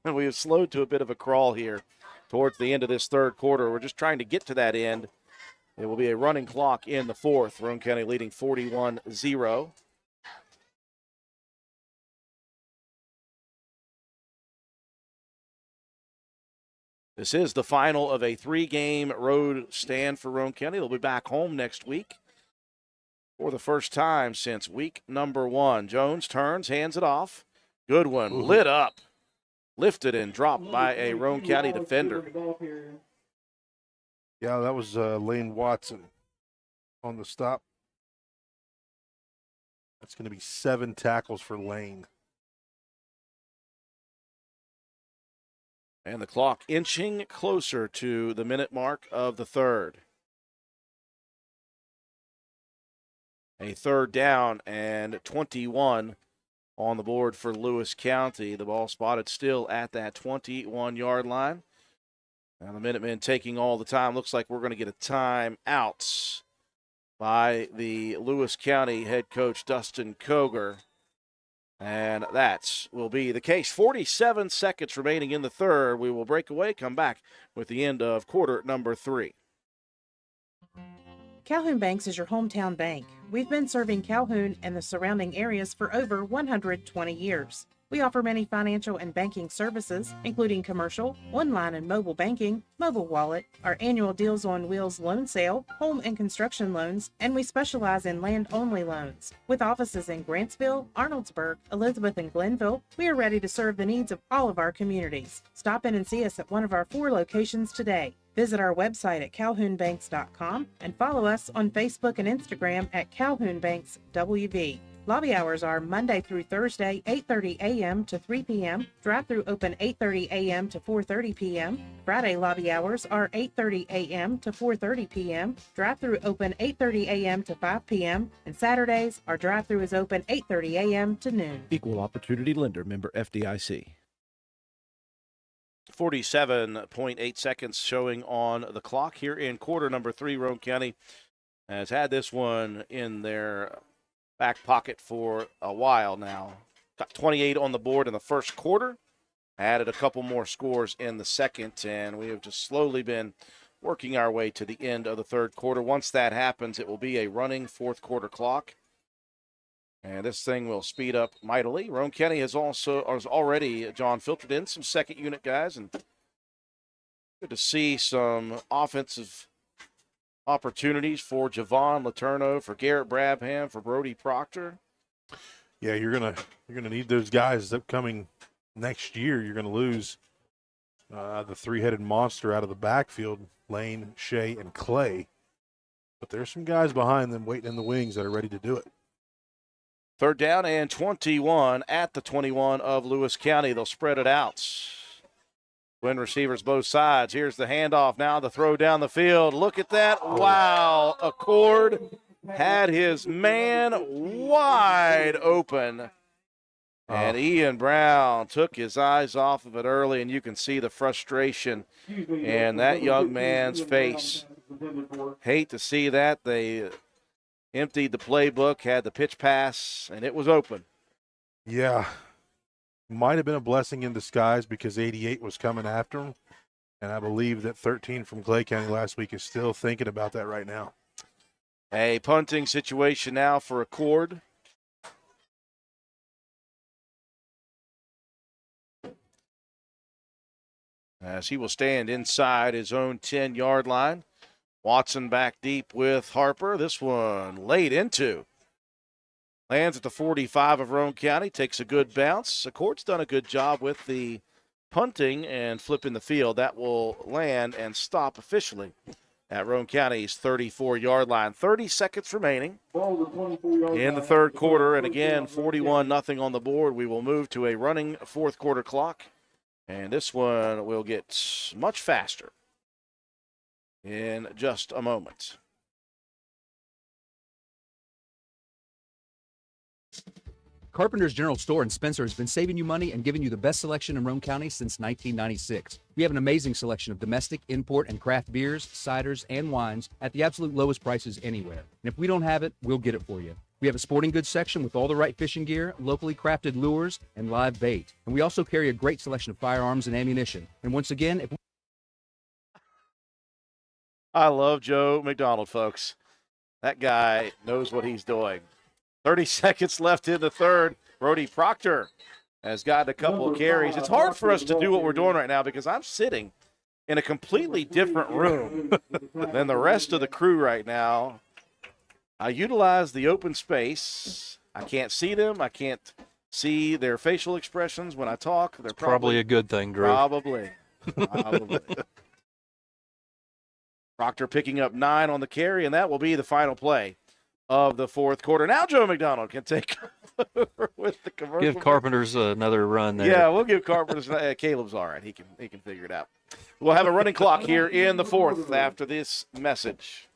we have slowed to a bit of a crawl here towards the end of this third quarter. We're just trying to get to that end. It will be a running clock in the fourth. Roane County leading 41-0. This is the final of a 3-game road stand for Roane County. They'll be back home next week for the first time since week number 1. Jones turns, hands it off. Good one, lit up, lifted and dropped by a Roane County defender. Yeah, that was Lane Watson on the stop. That's going to be 7 tackles for Lane. And the clock inching closer to the minute mark of the third. A third down and 21 on the board for Lewis County. The ball spotted still at that 21-yard line. Now the Minutemen taking all the time. Looks like we're going to get a timeout by the Lewis County head coach, Dustin Koger. And that will be the case. 47 seconds remaining in the third. We will break away, come back with the end of quarter number 3. Calhoun Banks is your hometown bank. We've been serving Calhoun and the surrounding areas for over 120 years. We offer many financial and banking services, including commercial, online and mobile banking, mobile wallet, our annual Deals on Wheels loan sale, home and construction loans, and we specialize in land-only loans. With offices in Grantsville, Arnoldsburg, Elizabeth, and Glenville, we are ready to serve the needs of all of our communities. Stop in and see us at one of our 4 locations today. Visit our website at calhounbanks.com and follow us on Facebook and Instagram at Calhoun Banks WV. Lobby hours are Monday through Thursday, 8:30 a.m. to 3 p.m. Drive-through open 8:30 a.m. to 4:30 p.m. Friday lobby hours are 8:30 a.m. to 4:30 p.m. Drive-through open 8:30 a.m. to 5 p.m. And Saturdays, our drive-through is open 8:30 a.m. to noon. Equal Opportunity Lender, member FDIC. 47.8 seconds showing on the clock here in quarter number 3. Roane County has had this one in their back pocket for a while now. Got 28 on the board in the first quarter. Added a couple more scores in the second, and we have just slowly been working our way to the end of the third quarter. Once that happens, it will be a running fourth quarter clock. And this thing will speed up mightily. Roane County has already, John, filtered in some second unit guys and Good to see some offensive opportunities for Javon Letourneau, for Garrett Brabham, for Brody Proctor. Yeah, you're gonna need those guys upcoming next year. You're gonna lose the three-headed monster out of the backfield, Lane, Shea, and Clay. But there's some guys behind them waiting in the wings that are ready to do it. 3rd down and 21 at the 21 of Lewis County. They'll spread it out. Twin receivers both sides. Here's the handoff. Now the throw down the field. Look at that. Wow. Accord had his man wide open. And Ian Brown took his eyes off of it early, and you can see the frustration in that young man's face. Hate to see that. They emptied the playbook, had the pitch pass, and it was open. Yeah. Might have been a blessing in disguise because 88 was coming after him. And I believe that 13 from Clay County last week is still thinking about that right now. A punting situation now for Accord. As he will stand inside his own 10-yard line. Watson back deep with Harper. This one laid into. Lands at the 45 of Roane County. Takes a good bounce. Accord's done a good job with the punting and flipping the field. That will land and stop officially at Roane County's 34-yard line. 30 seconds remaining in the 3rd quarter. And again, 41-0 on the board. We will move to a running 4th quarter clock. And this one will get much faster in just a moment. Carpenter's General Store in Spencer has been saving you money and giving you the best selection in Roane County since 1996. We have an amazing selection of domestic, import, and craft beers, ciders, and wines at the absolute lowest prices anywhere. And if we don't have it, we'll get it for you. We have a sporting goods section with all the right fishing gear, locally crafted lures, and live bait. And we also carry a great selection of firearms and ammunition. And once again, I love Joe McDonald, folks. That guy knows what he's doing. 30 seconds left in the 3rd. Brody Proctor has gotten a couple of carries. It's hard for us to do what we're doing right now because I'm sitting in a completely different room than the rest of the crew right now. I utilize the open space. I can't see them. I can't see their facial expressions when I talk. They're probably a good thing, Drew. Probably. Proctor picking up 9 on the carry, and that will be the final play of the 4th quarter. Now Joe McDonald can take over with the commercial. Give Carpenter's another run there. Yeah, we'll give Carpenter's. Caleb's all right. He can figure it out. We'll have a running clock here in the 4th after this message.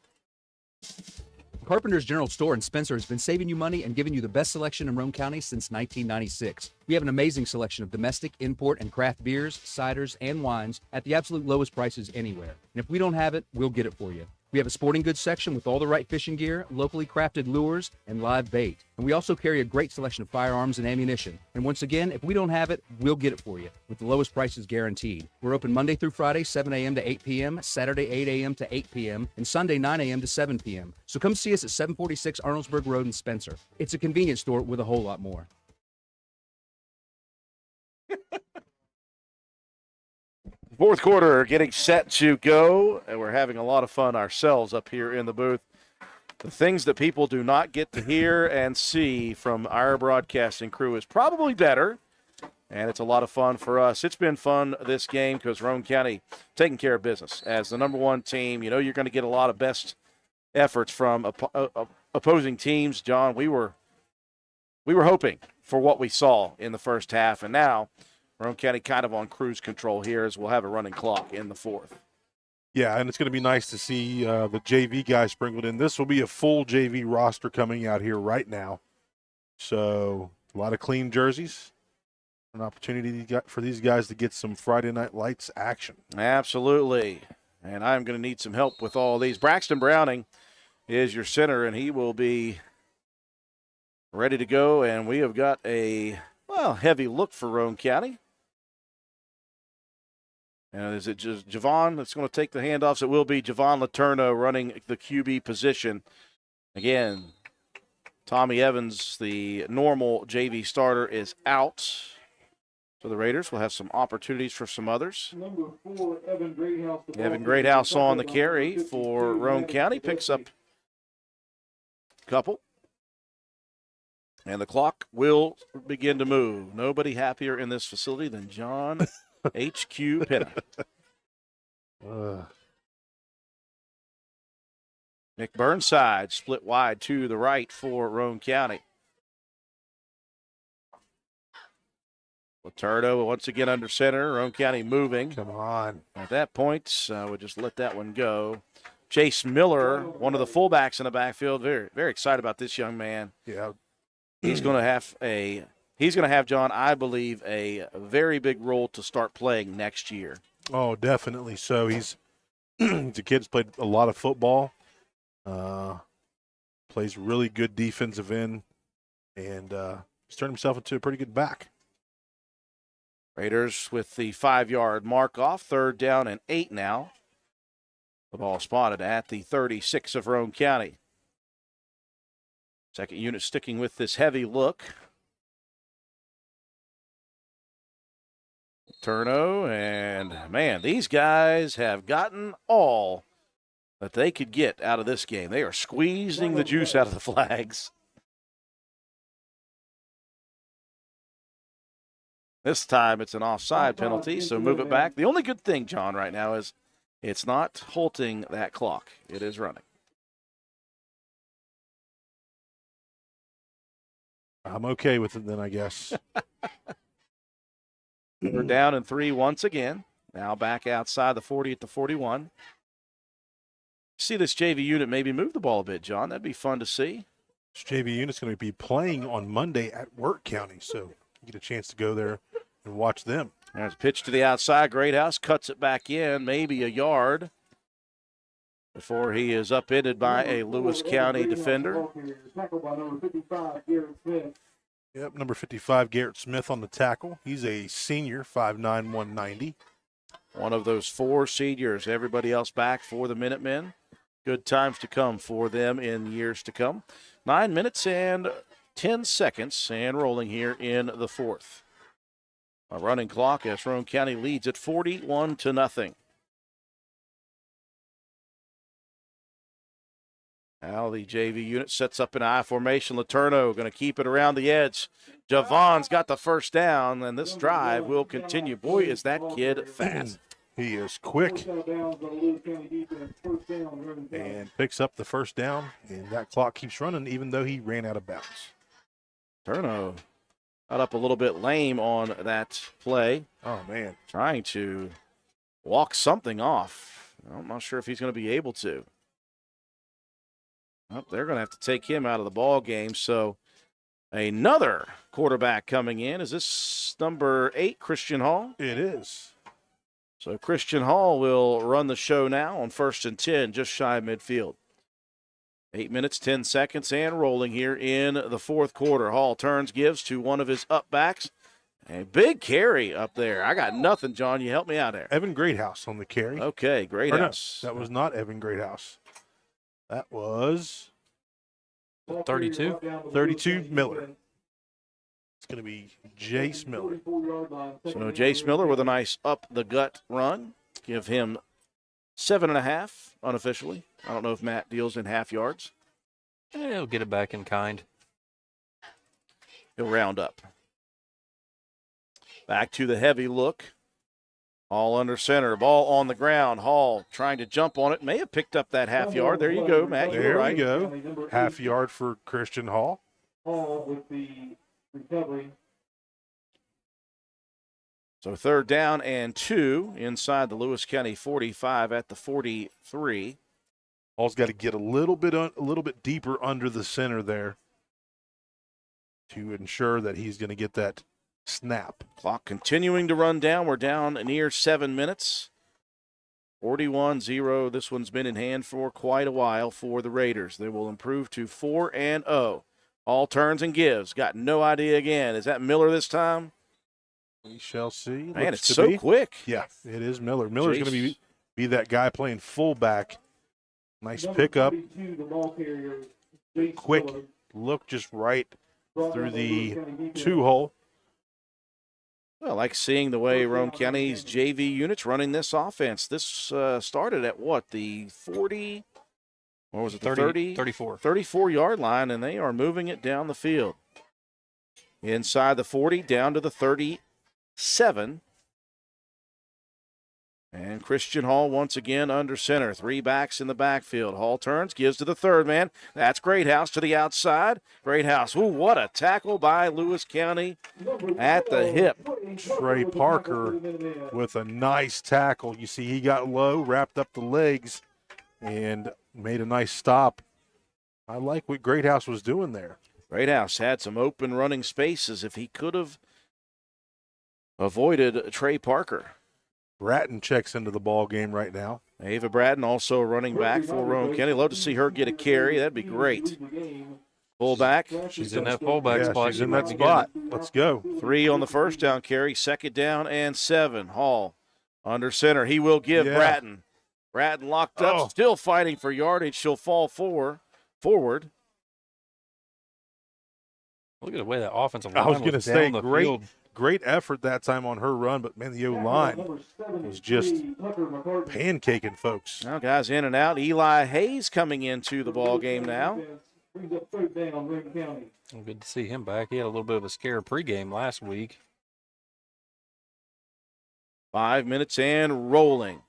Carpenter's General Store in Spencer has been saving you money and giving you the best selection in Roane County since 1996. We have an amazing selection of domestic, import, and craft beers, ciders, and wines at the absolute lowest prices anywhere. And if we don't have it, we'll get it for you. We have a sporting goods section with all the right fishing gear, locally crafted lures, and live bait. And we also carry a great selection of firearms and ammunition. And once again, if we don't have it, we'll get it for you with the lowest prices guaranteed. We're open Monday through Friday, 7 a.m. to 8 p.m., Saturday, 8 a.m. to 8 p.m., and Sunday, 9 a.m. to 7 p.m. So come see us at 746 Arnoldsburg Road in Spencer. It's a convenience store with a whole lot more. Fourth quarter getting set to go, and we're having a lot of fun ourselves up here in the booth. The things that people do not get to hear and see from our broadcasting crew is probably better, and it's a lot of fun for us. It's been fun this game because Roane County taking care of business. As the number one team, you know you're going to get a lot of best efforts from opposing teams. John, we were hoping for what we saw in the first half, and now Roane County kind of on cruise control here as we'll have a running clock in the 4th. Yeah, and it's going to be nice to see the JV guys sprinkled in. This will be a full JV roster coming out here right now. So a lot of clean jerseys. An opportunity for these guys to get some Friday Night Lights action. Absolutely. And I'm going to need some help with all these. Braxton Browning is your center, and he will be ready to go. And we have got a, heavy look for Roane County. And is it just Javon that's going to take the handoffs? It will be Javon Letourneau running the QB position. Again, Tommy Evans, the normal JV starter, is out. So the Raiders will have some opportunities for some others. Number 4, Evan Greathouse. Evan Greathouse on the carry for Roane County. Picks up a couple. And the clock will begin to move. Nobody happier in this facility than John H.Q. Penna. Nick Burnside split wide to the right for Roane County. Laturdo once again under center. Roane County moving. Come on. At that point, we'll just let that one go. Chase Miller, one of the fullbacks in the backfield, very, very excited about this young man. Yeah. He's going to have, John, I believe, a very big role to start playing next year. Oh, definitely. So he's the kid's played a lot of football. Plays really good defensive end, and he's turned himself into a pretty good back. Raiders with the 5-yard mark off, 3rd down and 8 now. The ball spotted at the 36 of Roane County. Second unit sticking with this heavy look. Turno, and man, these guys have gotten all that they could get out of this game. They are squeezing the juice out of the flags. This time it's an offside penalty, so move it back. The only good thing, John, right now is it's not halting that clock. It is running. I'm okay with it then, I guess. We're down in 3 once again. Now back outside the 40 at the 41. See this JV unit maybe move the ball a bit, John. That'd be fun to see. This JV unit's going to be playing on Monday at Work County, so you get a chance to go there and watch them. There's a pitch to the outside. Greathouse cuts it back in, maybe a yard, before he is upended by a Lewis County defender. Yep, number 55, Garrett Smith on the tackle. He's a senior, 5'9", 190. One of those 4 seniors. Everybody else back for the Minutemen. Good times to come for them in years to come. 9 minutes and 10 seconds and rolling here in the 4th. A running clock as Roane County leads at 41-0. Now the JV unit sets up an I formation. Laturno going to keep it around the edge. Javon's got the first down, and this drive will continue. Boy, is that kid fast. He is quick and picks up the first down, and that clock keeps running even though he ran out of bounds. Turno got up a little bit lame on that play. Oh, man. Trying to walk something off. I'm not sure if he's going to be able to. Oh, they're going to have to take him out of the ball game. So another quarterback coming in. Is this number 8, Christian Hall? It is. So Christian Hall will run the show now on 1st and 10, just shy of midfield. 8 minutes, 10 seconds, and rolling here in the 4th quarter. Hall turns, gives to one of his up backs. A big carry up there. I got nothing, John. You help me out there. Evan Greathouse on the carry. Okay, Greathouse. No, that was not Evan Greathouse. That was 32. 32 Miller. It's going to be Jace Miller. So Jace Miller with a nice up-the-gut run. Give him 7.5 unofficially. I don't know if Matt deals in half yards. He'll get it back in kind. He'll round up. Back to the heavy look. All under center. Ball on the ground. Hall trying to jump on it. May have picked up that half yard. There you go, Matt. There right. we go. Half yard for Christian Hall. Hall with the recovery. So 3rd down and 2 inside the Lewis County 45 at the 43. Hall's got to get a little bit deeper under the center there to ensure that he's going to get that snap. Clock continuing to run down. We're down near 7 minutes. 41-0. This one's been in hand for quite a while for the Raiders. They will improve to 4-0. All turns and gives. Got no idea again. Is that Miller this time? We shall see. Man, it's so quick. Yeah, it is Miller. Miller's going to be that guy playing fullback. Nice pickup. Quick look just right through the 2 hole. Well, I like seeing the way Roane County's JV units running this offense. This started at what, the 40, or was it the 30? 34. 34-yard line, and they are moving it down the field. Inside the 40, down to the 37. And Christian Hall once again under center. 3 backs in the backfield. Hall turns, gives to the third man. That's Greathouse to the outside. Greathouse, ooh, what a tackle by Lewis County at the hip. Trey Parker with a nice tackle. You see he got low, wrapped up the legs, and made a nice stop. I like what Greathouse was doing there. Greathouse had some open running spaces if he could have avoided Trey Parker. Bratton checks into the ball game right now. Ava Bratton also running back for Roane County. Love to see her get a carry. That'd be great. Fullback. She's in that fullback spot. She's in that spot. Let's go. 3 on the first down carry. 2nd down and 7. Hall under center. He will give Bratton. Bratton locked up, still fighting for yardage. She'll fall forward. Look at the way that offensive line I was going to say, field. great effort that time on her run, but, man, the O-line was just pancaking folks. Now guys in and out. Eli Hayes coming into the ball game now. Well, good to see him back. He had a little bit of a scare pregame last week. 5 minutes and rolling.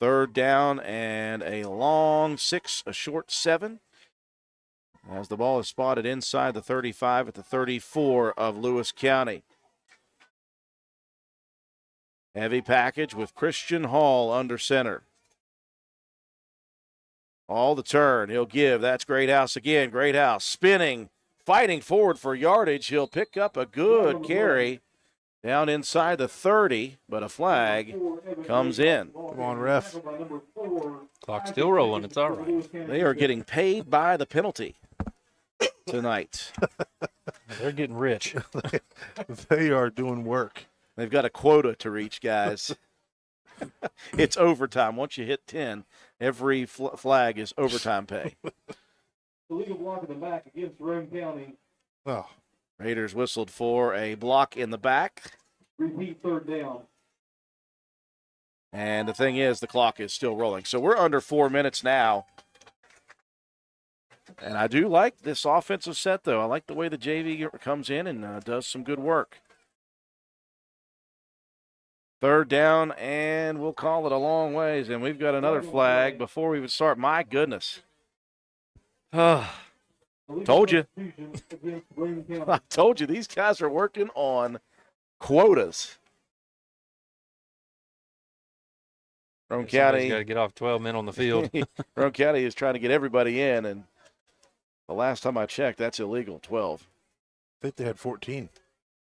3rd down and a long 6, a short 7. As the ball is spotted inside the 35 at the 34 of Lewis County. Heavy package with Christian Hall under center. All the turn he'll give. That's Greathouse again. Greathouse spinning, fighting forward for yardage. He'll pick up a good carry down inside the 30, but a flag comes in. Come on, ref. Clock's still rolling. It's all right. They are getting paid by the penalty tonight. They're getting rich. They are doing work. They've got a quota to reach, guys. It's overtime. Once you hit 10, every flag is overtime pay. Illegal block in the back against Roane County. Oh. Raiders whistled for a block in the back. Repeat 3rd down. And the thing is, the clock is still rolling. So we're under 4 minutes now. And I do like this offensive set, though. I like the way the JV comes in and does some good work. 3rd down, and we'll call it a long ways. And we've got another flag before we would start. My goodness. Told you. I told you these guys are working on quotas. Roane County got to get off 12 men on the field. Roane County is trying to get everybody in, and the last time I checked, that's illegal, 12. I think they had 14.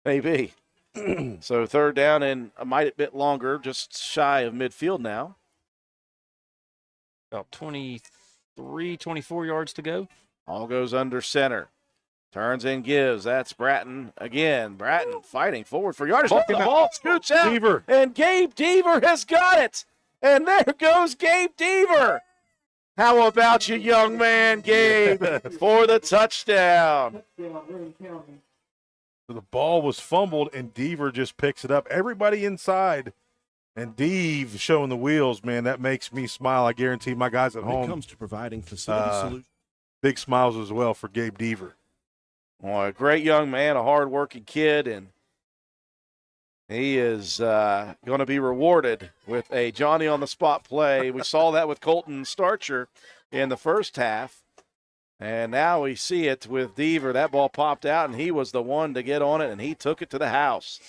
Maybe. So 3rd down and a bit longer, just shy of midfield now. About 23, 24 yards to go. All goes under center. Turns and gives. That's Bratton again. Bratton fighting forward for yardage. The ball scoots out. Deaver. And Gabe Deaver has got it. And there goes Gabe Deaver. How about you, young man, Gabe, for the touchdown? The ball was fumbled, and Deaver just picks it up. Everybody inside, and Deave showing the wheels, man, that makes me smile. I guarantee my guys at home. When it comes to providing facility solutions. Big smiles as well for Gabe Deaver. Well, a great young man, a hard-working kid, and he is going to be rewarded with a Johnny-on-the-spot play. We saw that with Colton Starcher in the first half, and now we see it with Deaver. That ball popped out, and he was the one to get on it, and he took it to the house.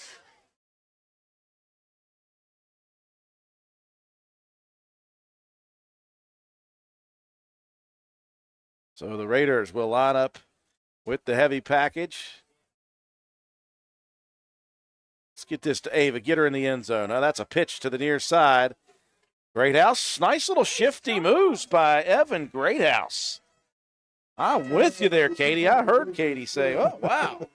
So the Raiders will line up with the heavy package. Let's get this to Ava. Get her in the end zone. Now that's a pitch to the near side. Greathouse. Nice little shifty moves by Evan Greathouse. I'm with you there, Katie. I heard Katie say, oh, wow.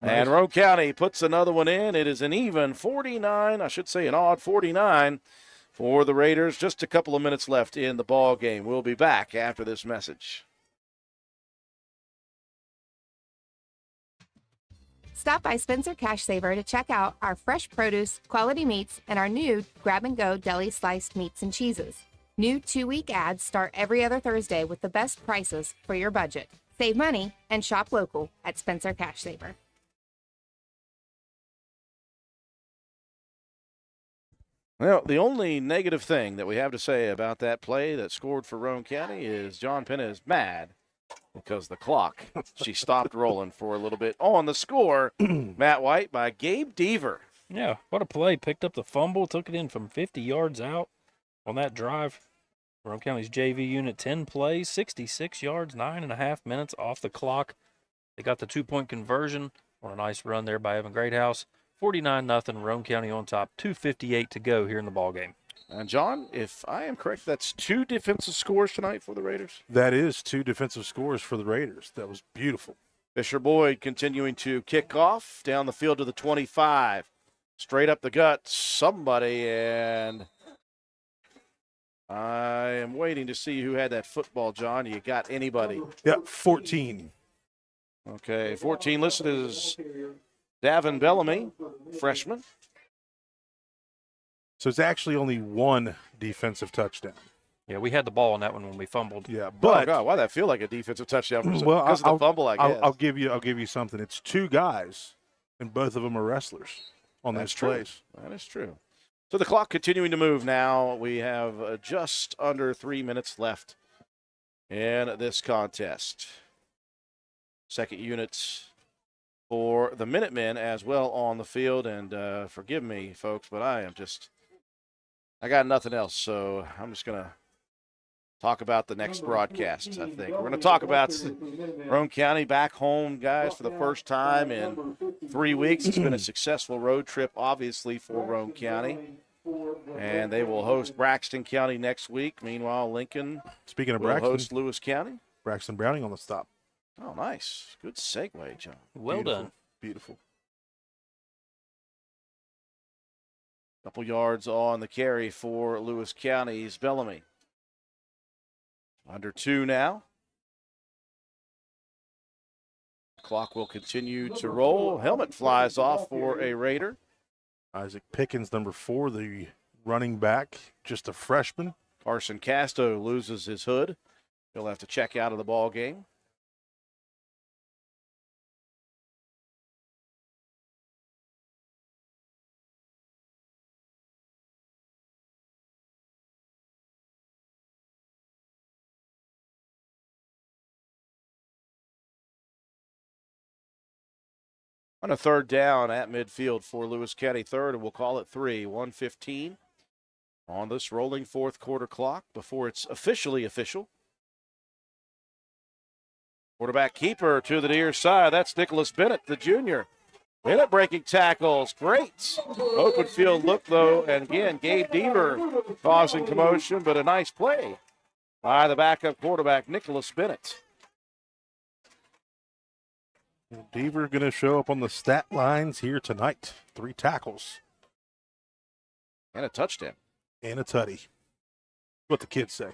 And Roane County puts another one in. It is an even 49, I should say an odd 49 for the Raiders. Just a couple of minutes left in the ball game. We'll be back after this message. Stop by Spencer Cash Saver to check out our fresh produce, quality meats, and our new grab-and-go deli sliced meats and cheeses. New 2-week ads start every other Thursday with the best prices for your budget. Save money and shop local at Spencer Cash Saver. Well, the only negative thing that we have to say about that play that scored for Roane County is John Penna is mad because the clock, she stopped rolling for a little bit. On the score, Matt White by Gabe Deaver. Yeah, what a play. Picked up the fumble, took it in from 50 yards out on that drive. Roane County's JV unit, 10 plays, 66 yards, 9.5 minutes off the clock. They got the 2-point conversion on a nice run there by Evan Greathouse. 49-0, Roane County on top, 2:58 to go here in the ballgame. And, John, if I am correct, that's 2 defensive scores tonight for the Raiders? That is 2 defensive scores for the Raiders. That was beautiful. Fisher Boyd continuing to kick off down the field to the 25. Straight up the gut, somebody, and I am waiting to see who had that football, John. You got anybody? Yep, 14. Okay, 14 listed as Davin Bellamy, freshman. So it's actually only 1 defensive touchdown. Yeah, we had the ball on that one when we fumbled. Yeah, But God, why that feel like a defensive touchdown? Well, because of the fumble, I guess. I'll give you something. It's 2 guys, and both of them are wrestlers on those plays. That is true. So the clock continuing to move now. We have just under 3 minutes left in this contest. Second unit for the Minutemen as well on the field. And forgive me, folks, but I got nothing else. So I'm just going to talk about the next broadcast, I think. We're going to talk about Roane County back home, guys, for the first time in 3 weeks. It's been a successful road trip, obviously, for Roane County. And they will host Braxton County next week. Meanwhile, Lincoln Speaking of will Braxton, host Lewis County. Braxton Browning on the stop. Oh, nice. Good segue, John. Well done. Beautiful. Couple yards on the carry for Lewis County's Bellamy. Under 2 now. Clock will continue to roll. Helmet flies off for a Raider. Isaac Pickens, number 4, the running back, just a freshman. Carson Casto loses his hood. He'll have to check out of the ball game. On a 3rd down at midfield for Lewis County, 3rd, and we'll call it 3. 1:15 on this rolling 4th quarter clock before it's officially official. Quarterback keeper to the near side. That's Nicholas Bennett, the junior. Bennett breaking tackles. Great. Open field look, though, and again, Gabe Deaver causing commotion, but a nice play by the backup quarterback, Nicholas Bennett. Deaver going to show up on the stat lines here tonight. 3 tackles. And a touchdown. And a tutty. What the kids say.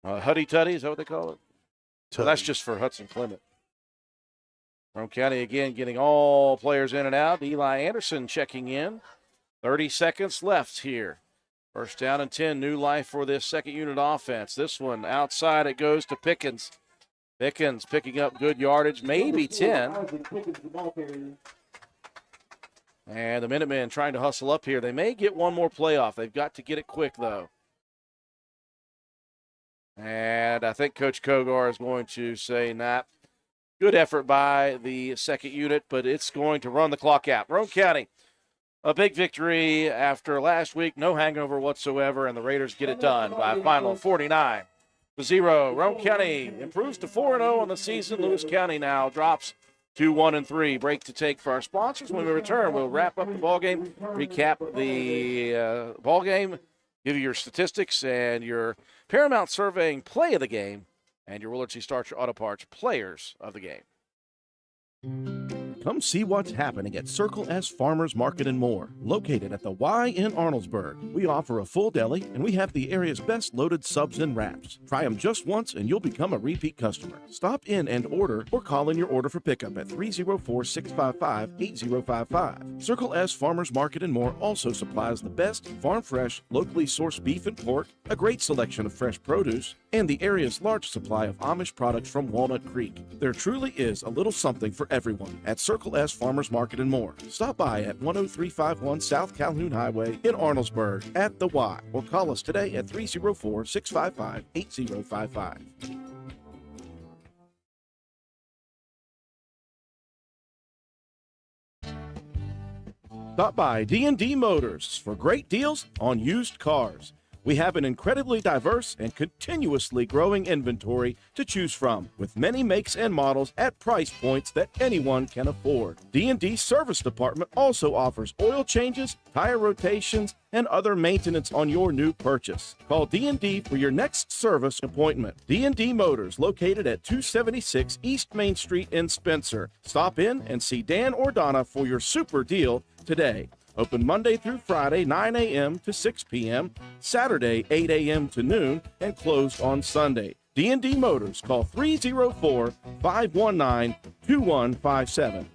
Huddy Tutty, is that what they call it? So Tutty. that's just for Hudson Clement. Roane County again getting all players in and out. Eli Anderson checking in. 30 seconds left here. First down and 10. New life for this second unit offense. This one outside it goes to Pickens. Pickens picking up good yardage, maybe 10. And the Minutemen trying to hustle up here. They may get one more play off. They've got to get it quick, though. And I think Coach Kogar is going to say, nah, good effort by the second unit, but it's going to run the clock out. Roane County, a big victory after last week. No hangover whatsoever, and the Raiders get it done by a final 49-0. Roane County improves to 4-0 on the season. Lewis County now drops to 1-3. Break to take for our sponsors. When we return, we'll wrap up the ballgame, recap the ballgame, give you your statistics and your Paramount Surveying play of the game, and your Willard C. Starcher Auto Parts players of the game. Come see what's happening at Circle S Farmers Market and More, located at the Y in Arnold'sburg. We offer a full deli, and we have the area's best loaded subs and wraps. Try them just once, and you'll become a repeat customer. Stop in and order, or call in your order for pickup at 304-655-8055. Circle S Farmers Market and More also supplies the best farm-fresh, locally sourced beef and pork, a great selection of fresh produce, and the area's large supply of Amish products from Walnut Creek. There truly is a little something for everyone at Circle S Farmers Market and More. Stop by at 10351 South Calhoun Highway in Arnold'sburg at the Y, or call us today at 304-655-8055. Stop by D&D Motors for great deals on used cars. We have an incredibly diverse and continuously growing inventory to choose from, with many makes and models at price points that anyone can afford. D&D Service Department also offers oil changes, tire rotations, and other maintenance on your new purchase. Call D&D for your next service appointment. D&D Motors, located at 276 East Main Street in Spencer. Stop in and see Dan or Donna for your super deal today. Open Monday through Friday, 9 a.m. to 6 p.m., Saturday, 8 a.m. to noon, and closed on Sunday. D&D Motors, call 304-519-2157.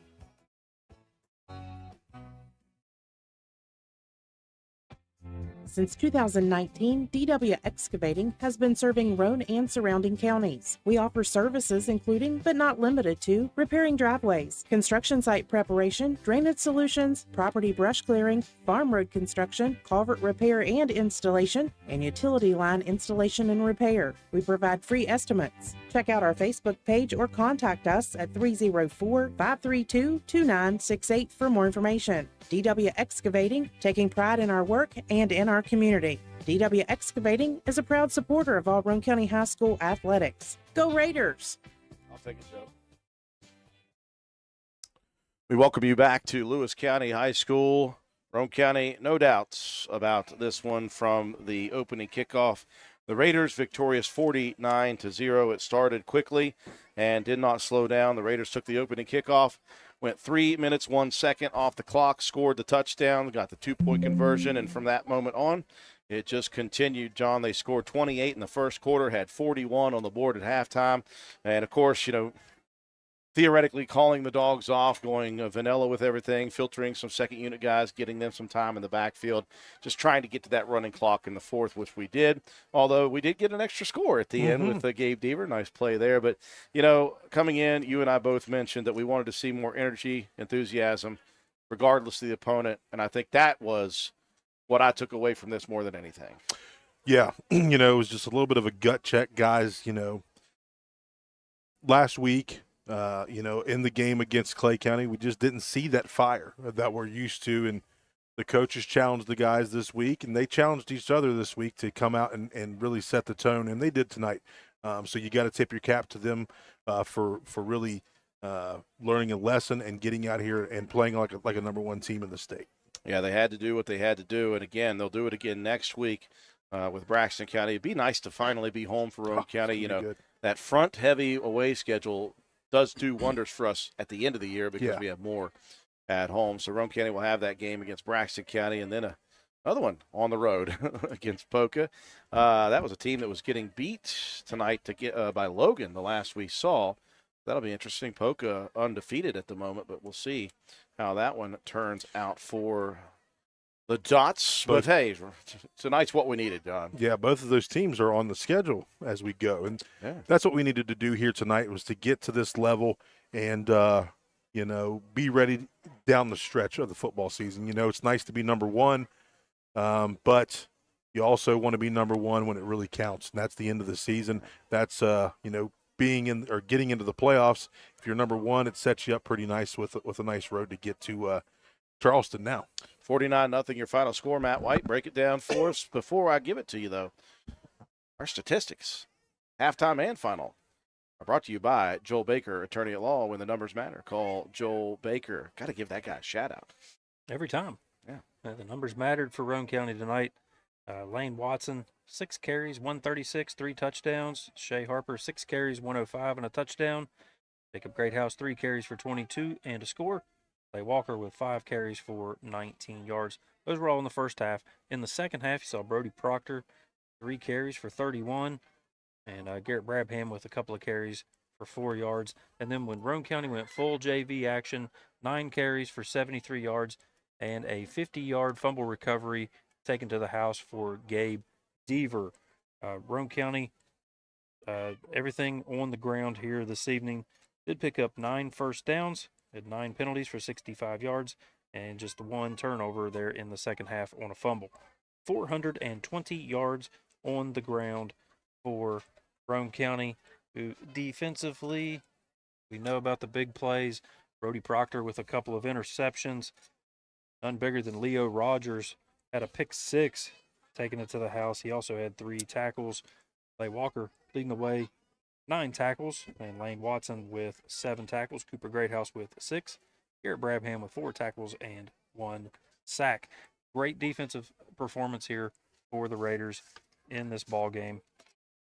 Since 2019, DW Excavating has been serving Roane and surrounding counties. We offer services including, but not limited to, repairing driveways, construction site preparation, drainage solutions, property brush clearing, farm road construction, culvert repair and installation, and utility line installation and repair. We provide free estimates. Check out our Facebook page or contact us at 304-532-2968 for more information. DW Excavating, taking pride in our work and in our community. DW Excavating is a proud supporter of all Roane County High School athletics. Go Raiders! I'll take it, Joe. We welcome you back to Lewis County High School. Roane County, no doubts about this one from the opening kickoff. The Raiders victorious 49-0. It started quickly and did not slow down. The Raiders took the opening kickoff, went 3 minutes, 1 second off the clock, scored the touchdown, got the 2-point conversion, and from that moment on, it just continued, John. They scored 28 in the first quarter, had 41 on the board at halftime, and, of course, theoretically calling the dogs off, going vanilla with everything, filtering some second-unit guys, getting them some time in the backfield, just trying to get to that running clock in the fourth, which we did, although we did get an extra score at the end with Gabe Deaver. Nice play there. But, coming in, you and I both mentioned that we wanted to see more energy, enthusiasm, regardless of the opponent, and I think that was what I took away from this more than anything. Yeah, it was just a little bit of a gut check, guys. Last week, in the game against Clay County, we just didn't see that fire that we're used to. And the coaches challenged the guys this week, and they challenged each other this week to come out and really set the tone, and they did tonight. So you got to tip your cap to them for really learning a lesson and getting out here and playing like a number one team in the state. Yeah, they had to do what they had to do, and again, they'll do it again next week with Braxton County. It'd be nice to finally be home for Roane County. That front-heavy away schedule does do wonders for us at the end of the year because we have more at home. So Roane County will have that game against Braxton County, and then another one on the road against Poca. That was a team that was getting beat tonight by Logan the last we saw. That'll be interesting. Poca undefeated at the moment, but we'll see how that one turns out for the Dots. But hey, tonight's what we needed, John. Yeah, both of those teams are on the schedule as we go. And that's what we needed to do here tonight, was to get to this level and, be ready down the stretch of the football season. It's nice to be number one, but you also want to be number one when it really counts. And that's the end of the season. That's, being in or getting into the playoffs. If you're number one, it sets you up pretty nice with a nice road to get to Charleston now. 49-0 your final score, Matt White. Break it down for us. Before I give it to you, though, our statistics, halftime and final, are brought to you by Joel Baker, attorney at law. When the numbers matter, call Joel Baker. Got to give that guy a shout-out. Every time. Yeah. The numbers mattered for Roane County tonight. Lane Watson, 6 carries, 136, 3 touchdowns. Shea Harper, 6 carries, 105, and a touchdown. Jacob Greathouse, 3 carries for 22 and a score. Clay Walker with 5 carries for 19 yards. Those were all in the first half. In the second half, you saw Brody Proctor, 3 carries for 31, and Garrett Brabham with a couple of carries for 4 yards. And then when Roane County went full JV action, 9 carries for 73 yards and a 50-yard fumble recovery taken to the house for Gabe Deaver. Roane County, everything on the ground here this evening. Did pick up 9 first downs, had 9 penalties for 65 yards, and just 1 turnover there in the second half on a fumble. 420 yards on the ground for Roane County, who defensively, we know about the big plays. Brody Proctor with a couple of interceptions. None bigger than Leo Rogers had a pick 6, taking it to the house. He also had 3 tackles. Clay Walker leading the way, 9 tackles, and Lane Watson with 7 tackles. Cooper Greathouse with 6. Garrett Brabham with 4 tackles and 1 sack. Great defensive performance here for the Raiders in this ball game.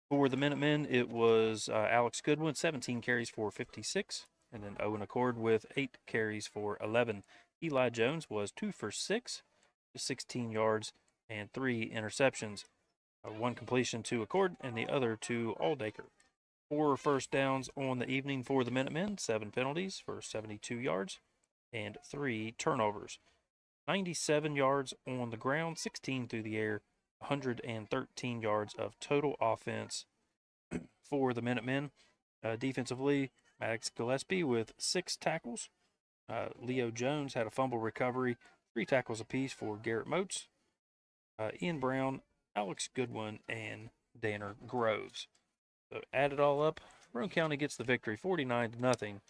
For the Minutemen, it was Alex Goodwin, 17 carries for 56, and then Owen Accord with 8 carries for 11. Eli Jones was 2 for 6, 16 yards, and 3 interceptions. 1 completion to Accord and the other to Aldaker. 4 first downs on the evening for the Minutemen, 7 penalties for 72 yards, and 3 turnovers. 97 yards on the ground, 16 through the air, 113 yards of total offense for the Minutemen. Defensively, Maddox Gillespie with 6 tackles. Leo Jones had a fumble recovery, 3 tackles apiece for Garrett Moats, Ian Brown, Alex Goodwin, and Danner Groves. So add it all up, Roane County gets the victory, 49-0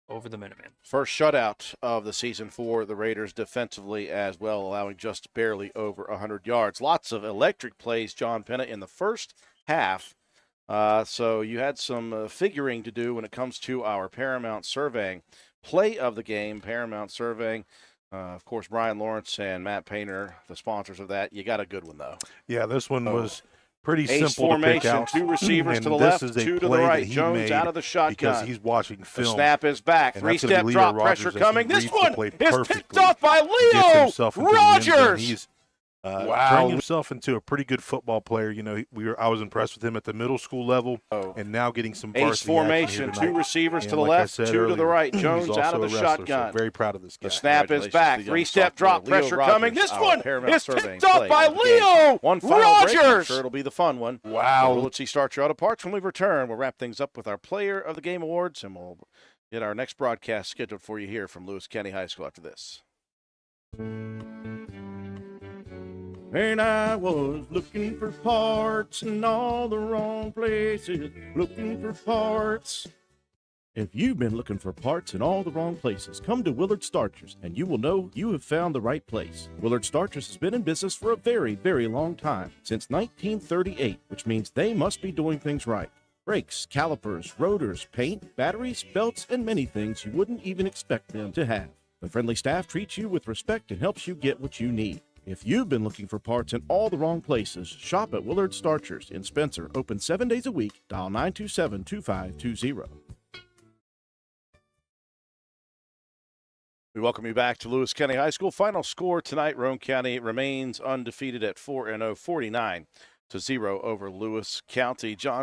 over the Minutemen. First shutout of the season for the Raiders defensively as well, allowing just barely over 100 yards. Lots of electric plays, John Penna, in the first half. So you had some figuring to do when it comes to our Paramount Surveying. Play of the game, Paramount Surveying. Of course, Brian Lawrence and Matt Painter, the sponsors of that. You got a good one, though. Yeah, this one was pretty Ace simple to pick formation, out. 2 receivers And to the this left, is a 2 to the play right. that he Jones made out of the shotgun. because he's watching film. The snap is back. And that's gonna 3-step be drop, Leo pressure Rogers as he coming. This reads the one play is picked perfectly, off by gets Leo himself into the end zone. Rogers. He's Wow. turning himself into a pretty good football player. You know, I was impressed with him at the middle school level, and now getting some varsity Ace formation, action here 2 receivers and to the like I left, said 2 to the earlier, right. he's Jones also out of a the wrestler, shotgun. So very proud of this guy. The snap is back. 3-step drop, Leo pressure Rogers, coming. This our one Paramount is Surveying picked off play by of the game. Leo One final break. I'm Rogers. sure it'll be the fun one. Wow. Let's see, start your auto parts. When we return, we'll wrap things up with our Player of the Game awards, and we'll get our next broadcast scheduled for you here from Lewis County High School after this. And I was looking for parts in all the wrong places, looking for parts. If you've been looking for parts in all the wrong places, come to Willard Starchers and you will know you have found the right place. Willard Starchers has been in business for a very, very long time, since 1938, which means they must be doing things right. Brakes, calipers, rotors, paint, batteries, belts, and many things you wouldn't even expect them to have. The friendly staff treats you with respect and helps you get what you need. If you've been looking for parts in all the wrong places, shop at Willard Starchers in Spencer, open 7 days a week. Dial 927-2520. We welcome you back to Lewis County High School. Final score tonight, Roane County remains undefeated at 4-0, 49-0 over Lewis County. John